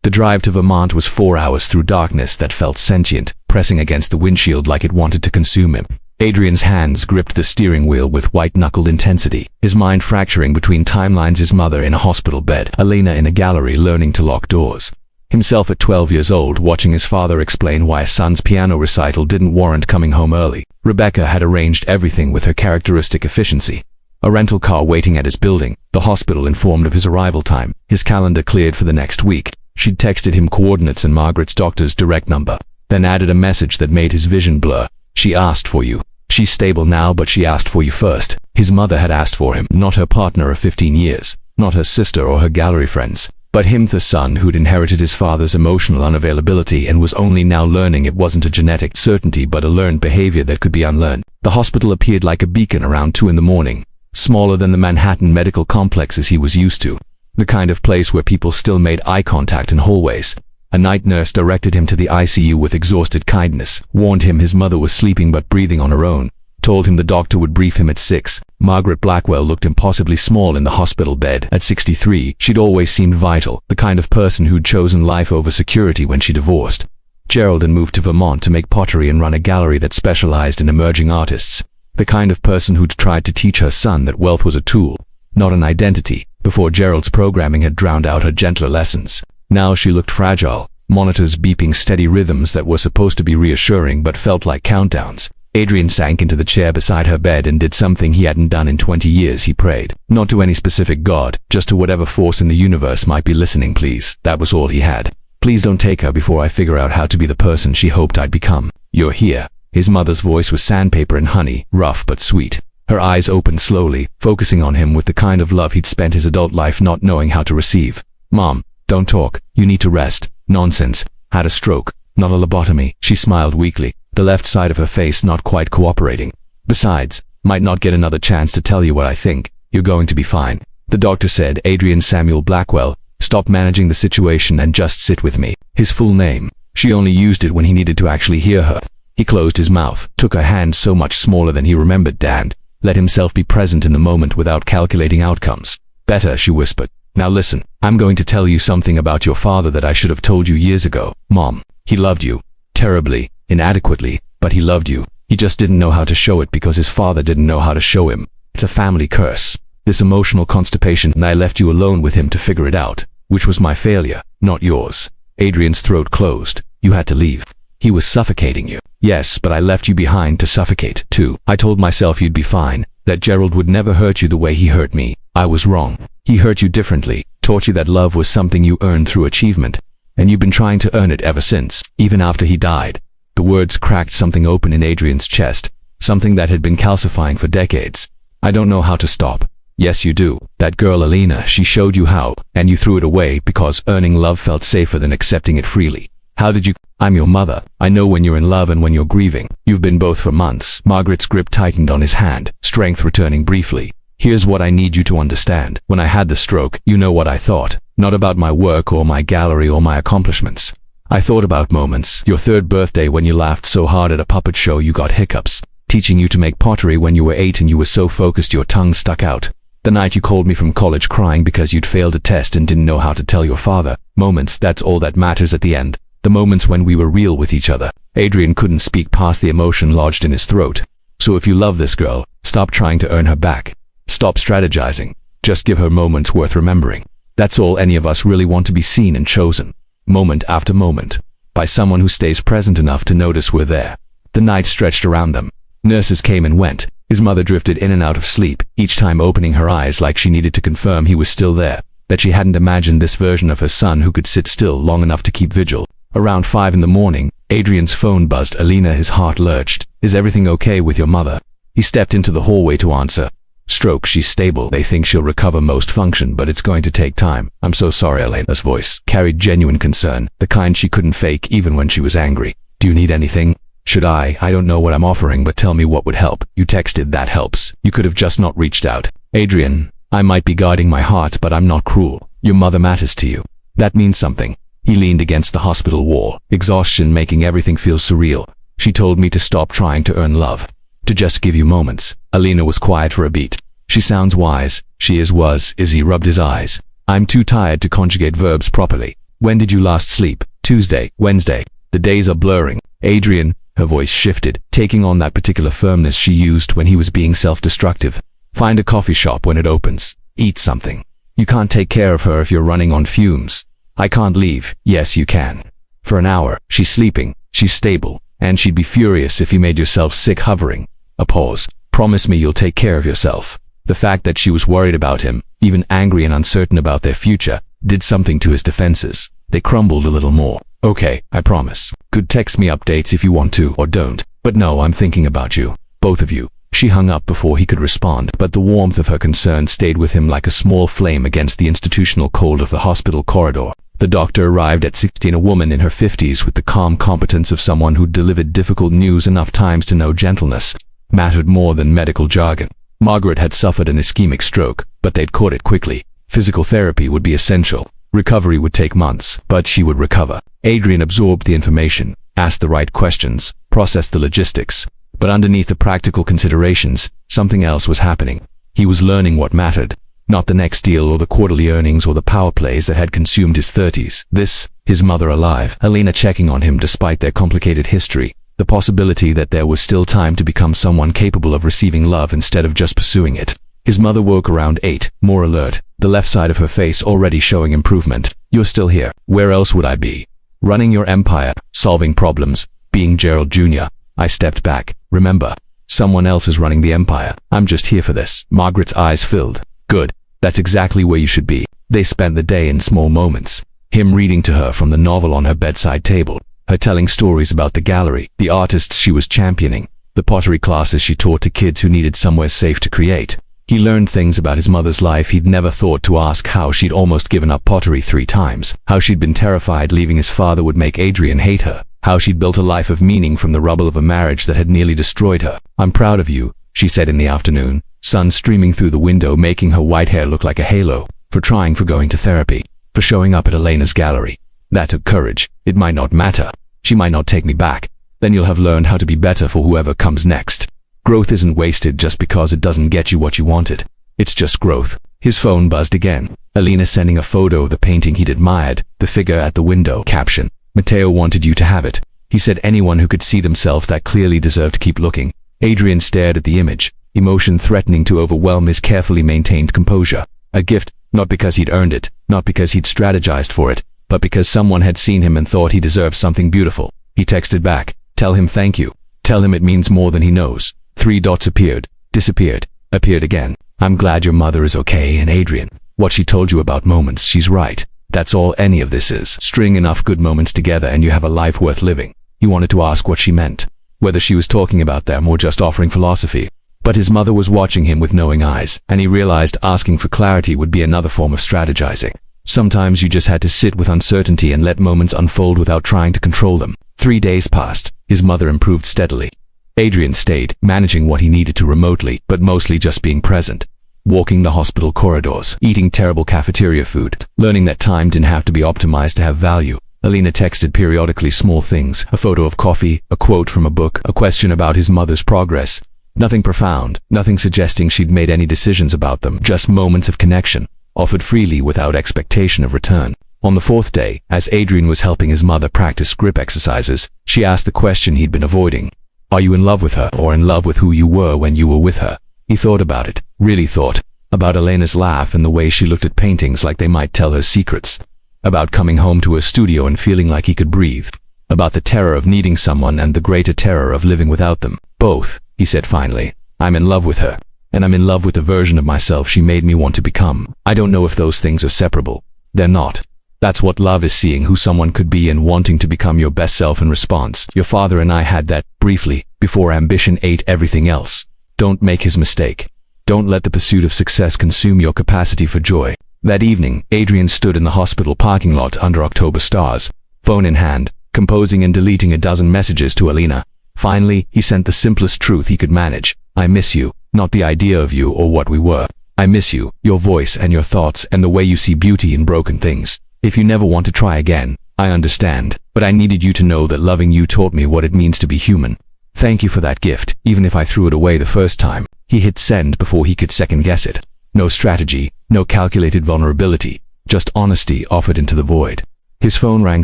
Speaker 1: The drive to Vermont was 4 hours through darkness that felt sentient, pressing against the windshield like it wanted to consume him. Adrian's hands gripped the steering wheel with white-knuckled intensity, his mind fracturing between timelines: his mother in a hospital bed, Elena in a gallery learning to lock doors, himself at 12 years old watching his father explain why a son's piano recital didn't warrant coming home early. Rebecca had arranged everything with her characteristic efficiency. A rental car waiting at his building, the hospital informed of his arrival time, his calendar cleared for the next week. She'd texted him coordinates and Margaret's doctor's direct number, then added a message that made his vision blur. "She asked for you. She's stable now, but she asked for you first." His mother had asked for him, not her partner of 15 years, not her sister or her gallery friends, but him, the son who'd inherited his father's emotional unavailability and was only now learning it wasn't a genetic certainty but a learned behavior that could be unlearned. The hospital appeared like a beacon around 2 in the morning, smaller than the Manhattan medical complexes he was used to. The kind of place where people still made eye contact in hallways. A night nurse directed him to the ICU with exhausted kindness, warned him his mother was sleeping but breathing on her own, told him the doctor would brief him at 6. Margaret Blackwell looked impossibly small in the hospital bed. At 63, she'd always seemed vital, the kind of person who'd chosen life over security when she divorced. Gerald had moved to Vermont to make pottery and run a gallery that specialized in emerging artists. The kind of person who'd tried to teach her son that wealth was a tool, not an identity, before Gerald's programming had drowned out her gentler lessons. Now she looked fragile, monitors beeping steady rhythms that were supposed to be reassuring but felt like countdowns. Adrian sank into the chair beside her bed and did something he hadn't done in 20 years. He prayed. Not to any specific god, just to whatever force in the universe might be listening. Please, that was all he had. Please don't take her before I figure out how to be the person she hoped I'd become. You're here. His mother's voice was sandpaper and honey, rough but sweet. Her eyes opened slowly, focusing on him with the kind of love he'd spent his adult life not knowing how to receive. "Mom, don't talk. You need to rest." "Nonsense. Had a stroke, not a lobotomy." She smiled weakly, the left side of her face not quite cooperating. "Besides, might not get another chance to tell you what I think. You're going to be fine." The doctor said, "Adrian Samuel Blackwell, stop managing the situation and just sit with me." His full name. She only used it when he needed to actually hear her. He closed his mouth, took her hand so much smaller than he remembered, and let himself be present in the moment without calculating outcomes. "Better," she whispered. "Now listen, I'm going to tell you something about your father that I should have told you years ago. Mom, he loved you. Terribly, inadequately, but he loved you. He just didn't know how to show it because his father didn't know how to show him. It's a family curse. This emotional constipation, and I left you alone with him to figure it out, which was my failure, not yours." Adrian's throat closed. "You had to leave. He was suffocating you." "Yes, but I left you behind to suffocate, too. I told myself you'd be fine, that Gerald would never hurt you the way he hurt me. I was wrong. He hurt you differently, taught you that love was something you earned through achievement, and you've been trying to earn it ever since, even after he died." The words cracked something open in Adrian's chest, something that had been calcifying for decades. "I don't know how to stop." "Yes, you do. That girl Elena, she showed you how, and you threw it away because earning love felt safer than accepting it freely. How did you? I'm your mother. I know when you're in love and when you're grieving. You've been both for months." Margaret's grip tightened on his hand, strength returning briefly. "Here's what I need you to understand. When I had the stroke, you know what I thought. Not about my work or my gallery or my accomplishments. I thought about moments. Your 3rd birthday when you laughed so hard at a puppet show you got hiccups. Teaching you to make pottery when you were 8 and you were so focused your tongue stuck out. The night you called me from college crying because you'd failed a test and didn't know how to tell your father. Moments, that's all that matters at the end. The moments when we were real with each other. Adrian couldn't speak past the emotion lodged in his throat. So if you love this girl, stop trying to earn her back. Stop strategizing. Just give her moments worth remembering. That's all any of us really want, to be seen and chosen, moment after moment, by someone who stays present enough to notice we're there. The night stretched around them. Nurses came and went. His mother drifted in and out of sleep, each time opening her eyes like she needed to confirm he was still there, that she hadn't imagined this version of her son who could sit still long enough to keep vigil. Around 5 in the morning, Adrian's phone buzzed. Elena, his heart lurched. Is everything okay with your mother? He stepped into the hallway to answer. Stroke, she's stable. They think she'll recover most function, but it's going to take time. I'm so sorry. Elena's voice carried genuine concern, the kind she couldn't fake even when she was angry. Do you need anything? Should I don't know what I'm offering, but tell me what would help. You texted, that helps. You could have just not reached out. Adrian, I might be guarding my heart, but I'm not cruel. Your mother matters to you. That means something. He leaned against the hospital wall, exhaustion making everything feel surreal. She told me to stop trying to earn love, to just give you moments. Elena was quiet for a beat. She sounds wise. She was. He rubbed his eyes. I'm too tired to conjugate verbs properly. When did you last sleep? Tuesday, Wednesday. The days are blurring. Adrian, her voice shifted, taking on that particular firmness she used when he was being self-destructive. Find a coffee shop when it opens. Eat something. You can't take care of her if you're running on fumes. I can't leave. Yes, you can. For an hour. She's sleeping. She's stable. And she'd be furious if you made yourself sick hovering. A pause. Promise me you'll take care of yourself. The fact that she was worried about him, even angry and uncertain about their future, did something to his defenses. They crumbled a little more. Okay, I promise. Could text me updates if you want to, or don't. But no, I'm thinking about you. Both of you. She hung up before he could respond, but the warmth of her concern stayed with him like a small flame against the institutional cold of the hospital corridor. The doctor arrived at 16, a woman in her 50s with the calm competence of someone who'd delivered difficult news enough times to know gentleness mattered more than medical jargon. Margaret had suffered an ischemic stroke, but they'd caught it quickly. Physical therapy would be essential. Recovery would take months, but she would recover. Adrian absorbed the information, asked the right questions, processed the logistics. But underneath the practical considerations, something else was happening. He was learning what mattered, not the next deal or the quarterly earnings or the power plays that had consumed his 30s. This, his mother alive, Elena checking on him despite their complicated history, the possibility that there was still time to become someone capable of receiving love instead of just pursuing it. His mother woke around 8, more alert, the left side of her face already showing improvement. You're still here. Where else would I be? Running your empire, solving problems, being Gerald Jr. I stepped back. Remember, someone else is running the empire. I'm just here for this. Margaret's eyes filled. Good. That's exactly where you should be. They spent the day in small moments. Him reading to her from the novel on her bedside table. Her telling stories about the gallery, the artists she was championing, the pottery classes she taught to kids who needed somewhere safe to create. He learned things about his mother's life he'd never thought to ask, how she'd almost given up pottery 3 times, how she'd been terrified leaving his father would make Adrian hate her, how she'd built a life of meaning from the rubble of a marriage that had nearly destroyed her. I'm proud of you, she said in the afternoon, sun streaming through the window making her white hair look like a halo, for going to therapy, for showing up at Elena's gallery. That took courage. It might not matter. She might not take me back. Then you'll have learned how to be better for whoever comes next. Growth isn't wasted just because it doesn't get you what you wanted. It's just growth. His phone buzzed again. Elena sending a photo of the painting he'd admired, the figure at the window. Caption: Matteo wanted you to have it. He said anyone who could see themselves that clearly deserved to keep looking. Adrian stared at the image, emotion threatening to overwhelm his carefully maintained composure. A gift, not because he'd earned it, not because he'd strategized for it, but because someone had seen him and thought he deserved something beautiful. He texted back, tell him thank you. Tell him it means more than he knows. 3 dots appeared, disappeared, appeared again. I'm glad your mother is okay. And Adrian, what she told you about moments, she's right. That's all any of this is. String enough good moments together and you have a life worth living. He wanted to ask what she meant, whether she was talking about them or just offering philosophy. But his mother was watching him with knowing eyes, and he realized asking for clarity would be another form of strategizing. Sometimes you just had to sit with uncertainty and let moments unfold without trying to control them. 3 days passed. His mother improved steadily. Adrian stayed, managing what he needed to remotely, but mostly just being present. Walking the hospital corridors, eating terrible cafeteria food, learning that time didn't have to be optimized to have value. Elena texted periodically small things, a photo of coffee, a quote from a book, a question about his mother's progress. Nothing profound, nothing suggesting she'd made any decisions about them, just moments of connection, offered freely without expectation of return. On the fourth day, as Adrian was helping his mother practice grip exercises, she asked the question he'd been avoiding. Are you in love with her, or in love with who you were when you were with her? He thought about it, really thought. About Elena's laugh and the way she looked at paintings like they might tell her secrets. About coming home to her studio and feeling like he could breathe. About the terror of needing someone and the greater terror of living without them. Both, he said finally. I'm in love with her. And I'm in love with the version of myself she made me want to become. I don't know if those things are separable. They're not. That's what love is, seeing who someone could be and wanting to become your best self in response. Your father and I had that, briefly, before ambition ate everything else. Don't make his mistake. Don't let the pursuit of success consume your capacity for joy. That evening, Adrian stood in the hospital parking lot under October stars, phone in hand, composing and deleting a dozen messages to Elena. Finally, he sent the simplest truth he could manage. I miss you, not the idea of you or what we were. I miss you, your voice and your thoughts and the way you see beauty in broken things. If you never want to try again, I understand, but I needed you to know that loving you taught me what it means to be human. Thank you for that gift, even if I threw it away the first time. He hit send before he could second guess it. No strategy, no calculated vulnerability, just honesty offered into the void. His phone rang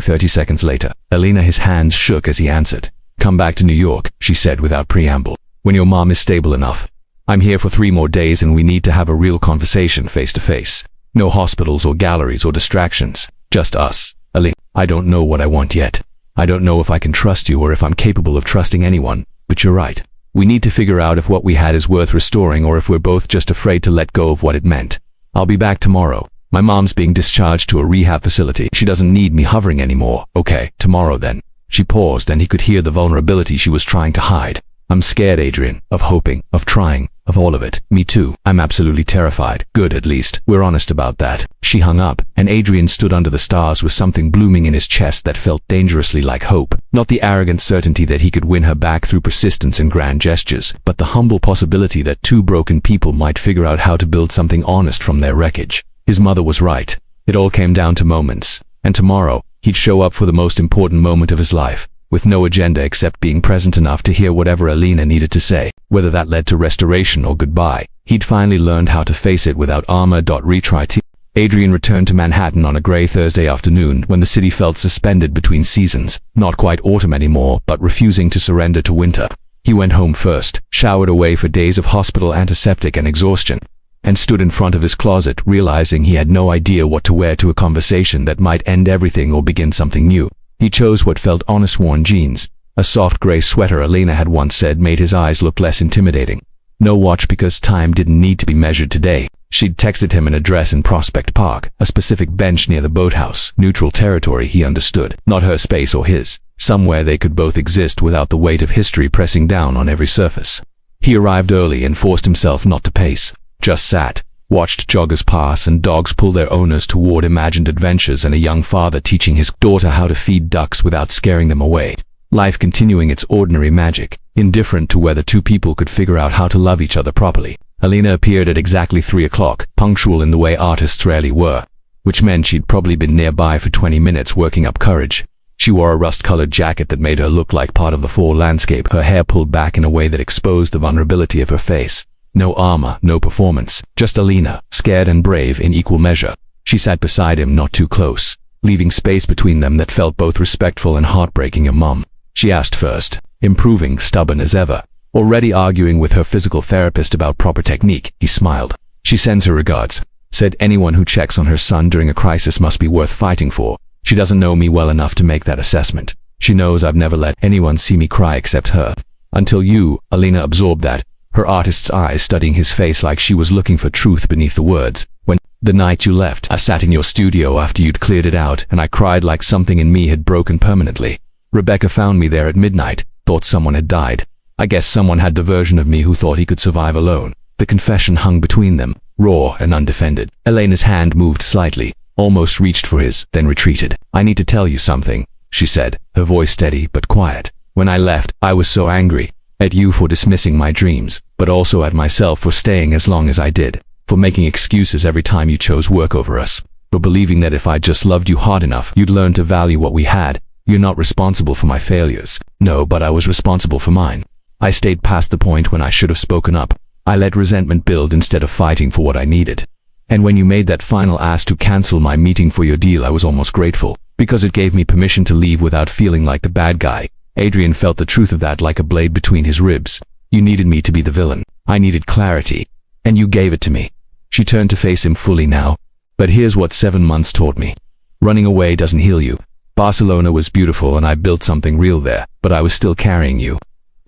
Speaker 1: 30 seconds later. Elena, his hands shook as he answered. Come back to New York, she said without preamble, when your mom is stable enough. I'm here for 3 more days and we need to have a real conversation face to face. No hospitals or galleries or distractions, just us. Elena, I don't know what I want yet. I don't know if I can trust you or if I'm capable of trusting anyone, but you're right. We need to figure out if what we had is worth restoring or if we're both just afraid to let go of what it meant. I'll be back tomorrow. My mom's being discharged to a rehab facility. She doesn't need me hovering anymore. Okay, tomorrow then. She paused and he could hear the vulnerability she was trying to hide. I'm scared, Adrian, of hoping, of trying, of all of it. Me too. I'm absolutely terrified. Good, at least we're honest about that. She hung up, and Adrian stood under the stars with something blooming in his chest that felt dangerously like hope. Not the arrogant certainty that he could win her back through persistence and grand gestures, but the humble possibility that 2 broken people might figure out how to build something honest from their wreckage. His mother was right. It all came down to moments. And tomorrow, he'd show up for the most important moment of his life, with no agenda except being present enough to hear whatever Elena needed to say, whether that led to restoration or goodbye. He'd finally learned how to face it without armor. Retry. Adrian returned to Manhattan on a gray Thursday afternoon when the city felt suspended between seasons, not quite autumn anymore, but refusing to surrender to winter. He went home first, showered away for days of hospital antiseptic and exhaustion, and stood in front of his closet realizing he had no idea what to wear to a conversation that might end everything or begin something new. He chose what felt honest: worn jeans, a soft gray sweater Elena had once said made his eyes look less intimidating. No watch because time didn't need to be measured today. She'd texted him an address in Prospect Park, a specific bench near the boathouse, neutral territory he understood, not her space or his, somewhere they could both exist without the weight of history pressing down on every surface. He arrived early and forced himself not to pace, just sat, watched joggers pass and dogs pull their owners toward imagined adventures and a young father teaching his daughter how to feed ducks without scaring them away. Life continuing its ordinary magic, indifferent to whether 2 people could figure out how to love each other properly. Elena appeared at exactly 3 o'clock, punctual in the way artists rarely were, which meant she'd probably been nearby for 20 minutes working up courage. She wore a rust-colored jacket that made her look like part of the fall landscape, her hair pulled back in a way that exposed the vulnerability of her face. No armor, no performance, just Elena, scared and brave in equal measure. She sat beside him, not too close, leaving space between them that felt both respectful and heartbreaking. Your mom, she asked first, improving, stubborn as ever, already arguing with her physical therapist about proper technique. He smiled. She sends her regards, said anyone who checks on her son during a crisis must be worth fighting for. She doesn't know me well enough to make that assessment. She knows I've never let anyone see me cry except her. Until you. Elena absorbed that, her artist's eyes studying his face like she was looking for truth beneath the words. When, the night you left, I sat in your studio after you'd cleared it out and I cried like something in me had broken permanently. Rebecca found me there at midnight, thought someone had died. I guess someone had the version of me who thought he could survive alone. The confession hung between them, raw and undefended. Elena's hand moved slightly, almost reached for his, then retreated. I need to tell you something, she said, her voice steady but quiet. When I left, I was so angry. At you for dismissing my dreams, but also at myself for staying as long as I did, for making excuses every time you chose work over us, for believing that if I just loved you hard enough, you'd learn to value what we had. You're not responsible for my failures. No, but I was responsible for mine. I stayed past the point when I should have spoken up. I let resentment build instead of fighting for what I needed. And when you made that final ask to cancel my meeting for your deal, I was almost grateful, because it gave me permission to leave without feeling like the bad guy. Adrian felt the truth of that like a blade between his ribs. You needed me to be the villain. I needed clarity. And you gave it to me. She turned to face him fully now. But here's what 7 months taught me. Running away doesn't heal you. Barcelona was beautiful and I built something real there, but I was still carrying you.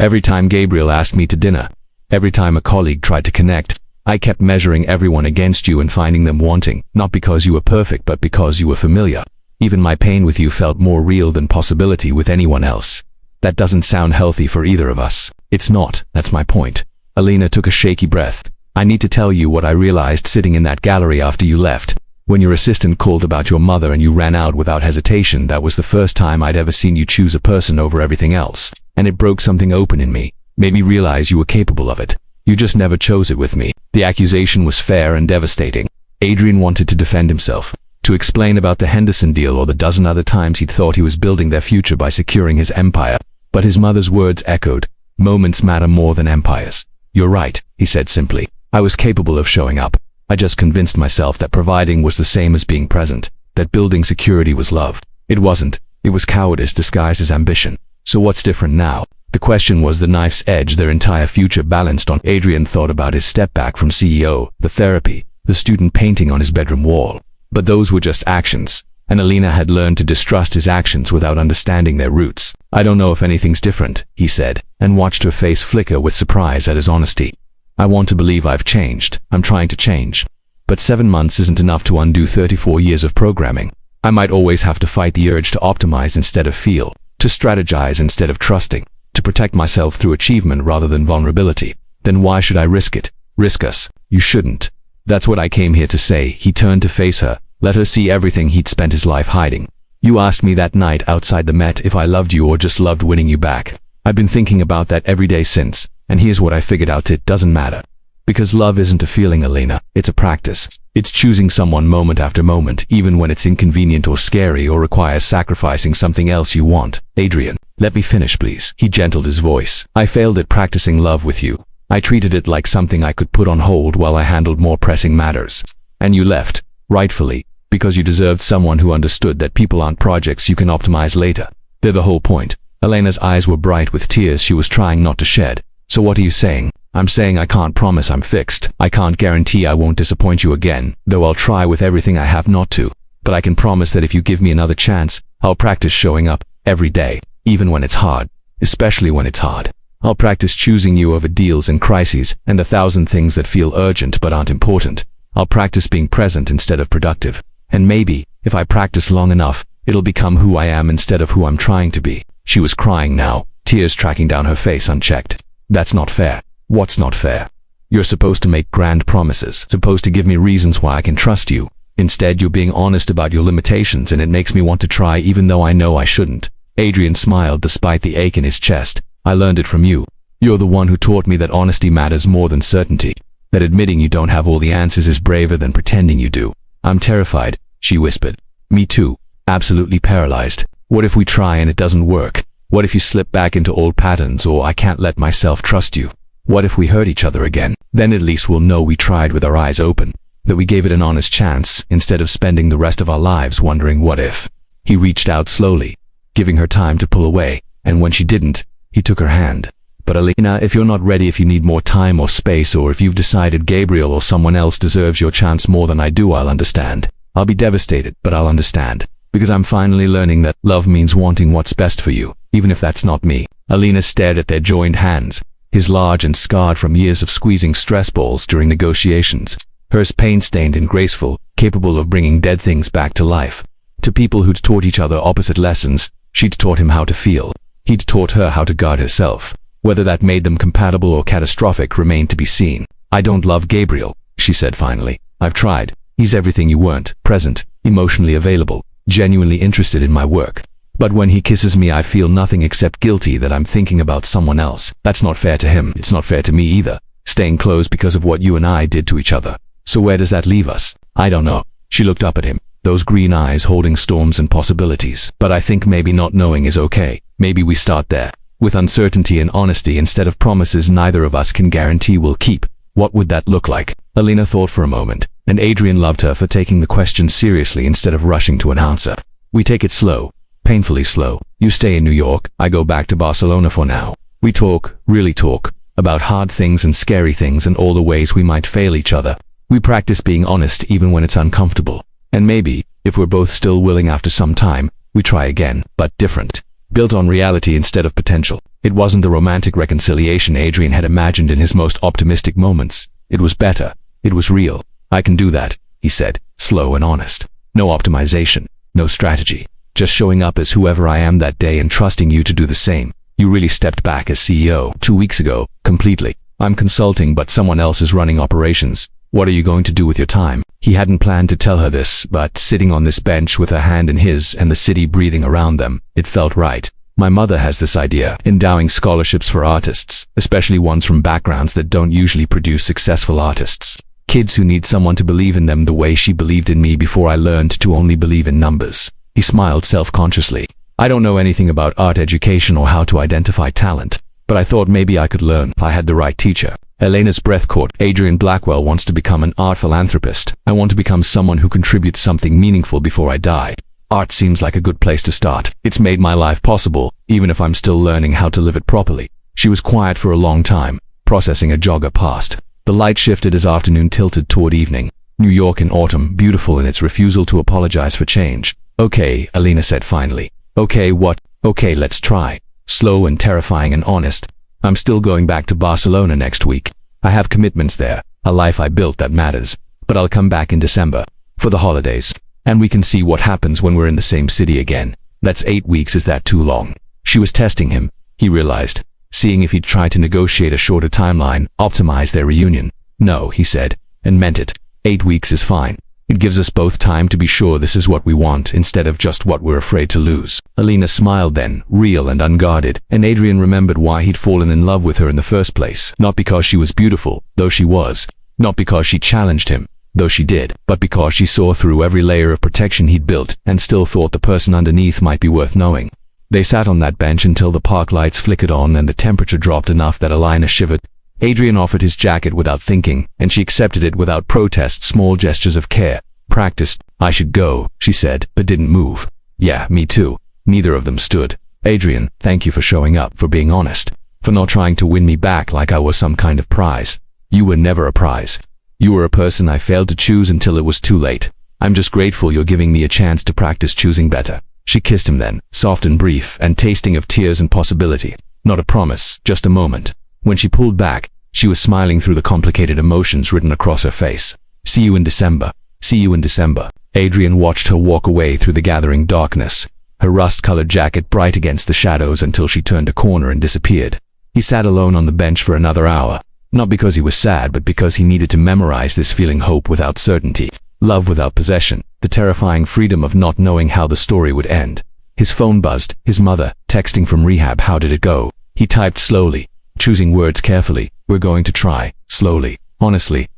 Speaker 1: Every time Gabriel asked me to dinner, every time a colleague tried to connect, I kept measuring everyone against you and finding them wanting, not because you were perfect but because you were familiar. Even my pain with you felt more real than possibility with anyone else. That doesn't sound healthy for either of us. It's not, that's my point. Elena took a shaky breath. I need to tell you what I realized sitting in that gallery after you left. When your assistant called about your mother and you ran out without hesitation, that was the first time I'd ever seen you choose a person over everything else. And it broke something open in me, made me realize you were capable of it. You just never chose it with me. The accusation was fair and devastating. Adrian wanted to defend himself, to explain about the Henderson deal or the dozen other times he'd thought he was building their future by securing his empire. But his mother's words echoed, "Moments matter more than empires." "You're right," he said simply. "I was capable of showing up. I just convinced myself that providing was the same as being present, that building security was love. It wasn't. It was cowardice disguised as ambition. So what's different now?" The question was the knife's edge their entire future balanced on. Adrian thought about his step back from CEO, the therapy, the student painting on his bedroom wall. But those were just actions, and Elena had learned to distrust his actions without understanding their roots. "I don't know if anything's different," he said, and watched her face flicker with surprise at his honesty. "I want to believe I've changed. I'm trying to change. But 7 months isn't enough to undo 34 years of programming. I might always have to fight the urge to optimize instead of feel, to strategize instead of trusting, to protect myself through achievement rather than vulnerability. Then why should I risk it? Risk us? You shouldn't. That's what I came here to say." He turned to face her, let her see everything he'd spent his life hiding. "You asked me that night outside the Met if I loved you or just loved winning you back. I've been thinking about that every day since, and here's what I figured out: it doesn't matter. Because love isn't a feeling, Elena, it's a practice. It's choosing someone moment after moment, even when it's inconvenient or scary or requires sacrificing something else you want." "Adrian, let me finish, please." He gentled his voice. "I failed at practicing love with you. I treated it like something I could put on hold while I handled more pressing matters. And you left, rightfully, because you deserved someone who understood that people aren't projects you can optimize later. They're the whole point." Elena's eyes were bright with tears she was trying not to shed. "So what are you saying?" "I'm saying I can't promise I'm fixed. I can't guarantee I won't disappoint you again, though I'll try with everything I have not to. But I can promise that if you give me another chance, I'll practice showing up, every day, even when it's hard, especially when it's hard. I'll practice choosing you over deals and crises and 1,000 things that feel urgent but aren't important. I'll practice being present instead of productive. And maybe, if I practice long enough, it'll become who I am instead of who I'm trying to be." She was crying now, tears tracking down her face unchecked. "That's not fair." "What's not fair?" "You're supposed to make grand promises, supposed to give me reasons why I can trust you. Instead, you're being honest about your limitations, and it makes me want to try even though I know I shouldn't." Adrian smiled despite the ache in his chest. "I learned it from you. You're the one who taught me that honesty matters more than certainty, that admitting you don't have all the answers is braver than pretending you do." "I'm terrified," she whispered. "Me too. Absolutely paralyzed. What if we try and it doesn't work? What if you slip back into old patterns, or I can't let myself trust you? What if we hurt each other again? Then at least we'll know we tried with our eyes open, that we gave it an honest chance, instead of spending the rest of our lives wondering what if." He reached out slowly, giving her time to pull away, and when she didn't, he took her hand. "But Elena, if you're not ready, if you need more time or space, or if you've decided Gabriel or someone else deserves your chance more than I do, I'll understand. I'll be devastated, but I'll understand. Because I'm finally learning that love means wanting what's best for you, even if that's not me." Elena stared at their joined hands, his large and scarred from years of squeezing stress balls during negotiations, hers pain-stained and graceful, capable of bringing dead things back to life. To people who'd taught each other opposite lessons, she'd taught him how to feel. He'd taught her how to guard herself. Whether that made them compatible or catastrophic remained to be seen. "I don't love Gabriel," she said finally. "I've tried. He's everything you weren't: present, emotionally available, genuinely interested in my work. But when he kisses me, I feel nothing except guilty that I'm thinking about someone else. That's not fair to him. It's not fair to me either. Staying close because of what you and I did to each other. So where does that leave us?" "I don't know." She looked up at him, those green eyes holding storms and possibilities. "But I think maybe not knowing is okay. Maybe we start there, with uncertainty and honesty instead of promises neither of us can guarantee will keep. What would that look like?" Elena thought for a moment. and Adrian loved her for taking the question seriously instead of rushing to an answer. We take it slow, painfully slow. You stay in New York, I go back to Barcelona for now. We talk, really talk, about hard things and scary things and all the ways we might fail each other. We practice being honest even when it's uncomfortable. And maybe, if we're both still willing after some time, we try again, but different. Built on reality instead of potential. It wasn't the romantic reconciliation Adrian had imagined in his most optimistic moments. It was better. It was real. I can do that, he said, slow and honest. No optimization, no strategy. Just showing up as whoever I am that day and trusting you to do the same. You really stepped back as CEO 2 weeks ago, completely. I'm consulting but someone else is running operations. What are you going to do with your time? He hadn't planned to tell her this, but sitting on this bench with her hand in his and the city breathing around them, it felt right. My mother has this idea, endowing scholarships for artists, especially ones from backgrounds that don't usually produce successful artists. Kids who need someone to believe in them the way she believed in me before I learned to only believe in numbers. He smiled self-consciously. I don't know anything about art education or how to identify talent, but I thought maybe I could learn if I had the right teacher. Elena's breath caught. Adrian Blackwell wants to become an art philanthropist. I want to become someone who contributes something meaningful before I die. Art seems like a good place to start. It's made my life possible, even if I'm still learning how to live it properly. She was quiet for a long time, processing a jogger past. The light shifted as afternoon tilted toward evening. New York in autumn, beautiful in its refusal to apologize for change. Okay, Elena said finally. Okay, what? Okay, let's try. Slow and terrifying and honest. I'm still going back to Barcelona next week. I have commitments there, a life I built that matters. But I'll come back in December, for the holidays. And we can see what happens when we're in the same city again. That's 8 weeks, is that too long? She was testing him, he realized, seeing if he'd try to negotiate a shorter timeline, optimize their reunion. No, he said, and meant it. 8 weeks is fine. It gives us both time to be sure this is what we want instead of just what we're afraid to lose. Elena smiled then, real and unguarded, and Adrian remembered why he'd fallen in love with her in the first place. Not because she was beautiful, though she was. Not because she challenged him, though she did, but because she saw through every layer of protection he'd built and still thought the person underneath might be worth knowing. They sat on that bench until the park lights flickered on and the temperature dropped enough that Elena shivered. Adrian offered his jacket without thinking, and she accepted it without protest, small gestures of care. Practiced. I should go, she said, but didn't move. Yeah, me too. Neither of them stood. Adrian, thank you for showing up, for being honest, for not trying to win me back like I was some kind of prize. You were never a prize. You were a person I failed to choose until it was too late. I'm just grateful you're giving me a chance to practice choosing better. She kissed him then, soft and brief, and tasting of tears and possibility. Not a promise, just a moment. When she pulled back, she was smiling through the complicated emotions written across her face. See you in December. See you in December. Adrian watched her walk away through the gathering darkness, her rust-colored jacket bright against the shadows until she turned a corner and disappeared. He sat alone on the bench for another hour, not because he was sad but because he needed to memorize this feeling: hope without certainty, love without possession, the terrifying freedom of not knowing how the story would end. His phone buzzed, his mother, texting from rehab. How did it go? He typed slowly, choosing words carefully. We're going to try. Slowly. Honestly,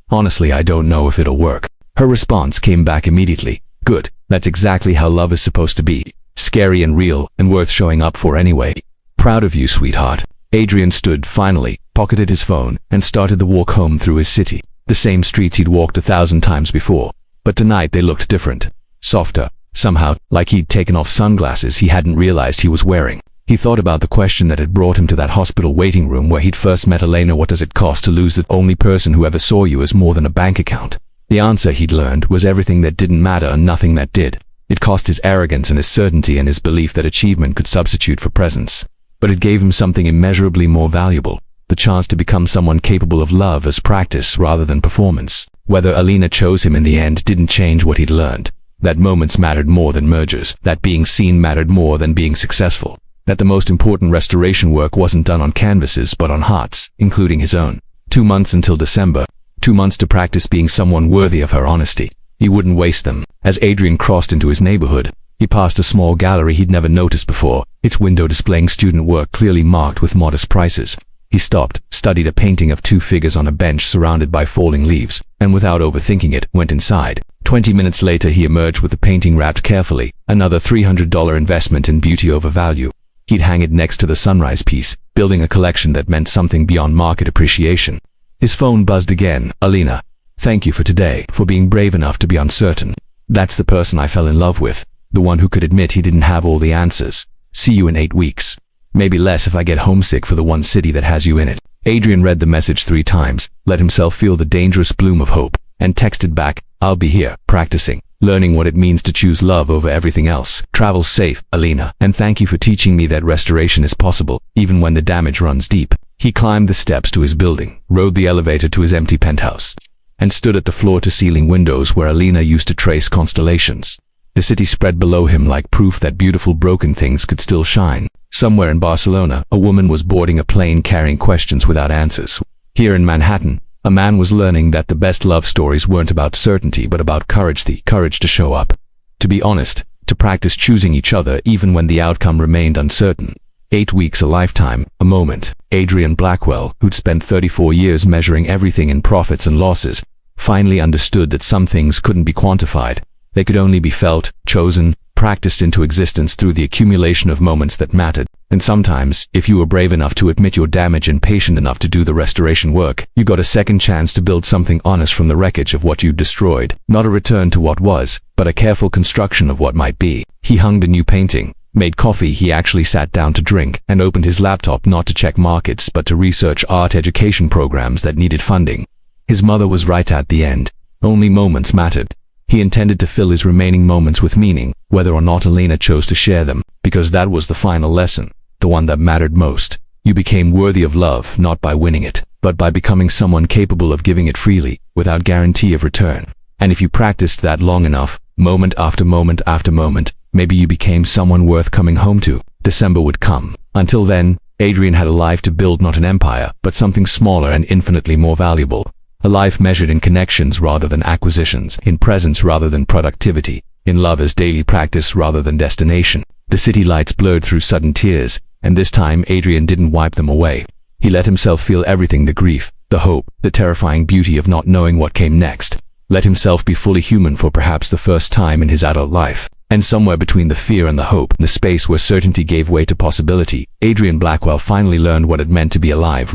Speaker 1: I don't know if it'll work. Her response came back immediately. Good. That's exactly how love is supposed to be. Scary and real, and worth showing up for anyway. Proud of you, sweetheart. Adrian stood, finally, pocketed his phone, and started the walk home through his city. The same streets he'd walked 1,000 times before. But tonight they looked different. Softer, somehow, like he'd taken off sunglasses he hadn't realized he was wearing. He thought about the question that had brought him to that hospital waiting room where he'd first met Elena. What does it cost to lose the only person who ever saw you as more than a bank account? The answer, he'd learned, was everything that didn't matter and nothing that did. It cost his arrogance and his certainty and his belief that achievement could substitute for presence. But it gave him something immeasurably more valuable, the chance to become someone capable of love as practice rather than performance. Whether Elena chose him in the end didn't change what he'd learned. That moments mattered more than mergers, that being seen mattered more than being successful, that the most important restoration work wasn't done on canvases but on hearts, including his own. 2 months until December. 2 months to practice being someone worthy of her honesty. He wouldn't waste them. As Adrian crossed into his neighborhood, he passed a small gallery he'd never noticed before, its window displaying student work clearly marked with modest prices. He stopped, studied a painting of 2 figures on a bench surrounded by falling leaves, and without overthinking it, went inside. 20 minutes later he emerged with the painting wrapped carefully, another $300 investment in beauty over value. He'd hang it next to the sunrise piece, building a collection that meant something beyond market appreciation. His phone buzzed again. Elena. Thank you for today, for being brave enough to be uncertain. That's the person I fell in love with, the one who could admit he didn't have all the answers. See you in 8 weeks. Maybe less if I get homesick for the one city that has you in it. Adrian read the message 3 times, let himself feel the dangerous bloom of hope, and texted back, I'll be here, practicing, learning what it means to choose love over everything else. Travel safe, Elena, and thank you for teaching me that restoration is possible, even when the damage runs deep. He climbed the steps to his building, rode the elevator to his empty penthouse, and stood at the floor-to-ceiling windows where Elena used to trace constellations. The city spread below him like proof that beautiful broken things could still shine. Somewhere in Barcelona, a woman was boarding a plane carrying questions without answers. Here in Manhattan, a man was learning that the best love stories weren't about certainty but about courage, the courage to show up, to be honest, to practice choosing each other even when the outcome remained uncertain. 8 weeks, a lifetime, a moment. Adrian Blackwell, who'd spent 34 years measuring everything in profits and losses, finally understood that some things couldn't be quantified. They could only be felt, chosen, practiced into existence through the accumulation of moments that mattered. And sometimes, if you were brave enough to admit your damage and patient enough to do the restoration work, you got a second chance to build something honest from the wreckage of what you'd destroyed. Not a return to what was, but a careful construction of what might be. He hung the new painting, made coffee he actually sat down to drink, and opened his laptop not to check markets but to research art education programs that needed funding. His mother was right at the end. Only moments mattered. He intended to fill his remaining moments with meaning, whether or not Elena chose to share them, because that was the final lesson, the one that mattered most. You became worthy of love not by winning it, but by becoming someone capable of giving it freely, without guarantee of return. And if you practiced that long enough, moment after moment after moment, maybe you became someone worth coming home to. December would come. Until then, Adrian had a life to build, not an empire, but something smaller and infinitely more valuable. A life measured in connections rather than acquisitions, in presence rather than productivity, in love as daily practice rather than destination. The city lights blurred through sudden tears, and this time Adrian didn't wipe them away. He let himself feel everything, the grief, the hope, the terrifying beauty of not knowing what came next. Let himself be fully human for perhaps the first time in his adult life. And somewhere between the fear and the hope, the space where certainty gave way to possibility, Adrian Blackwell finally learned what it meant to be alive.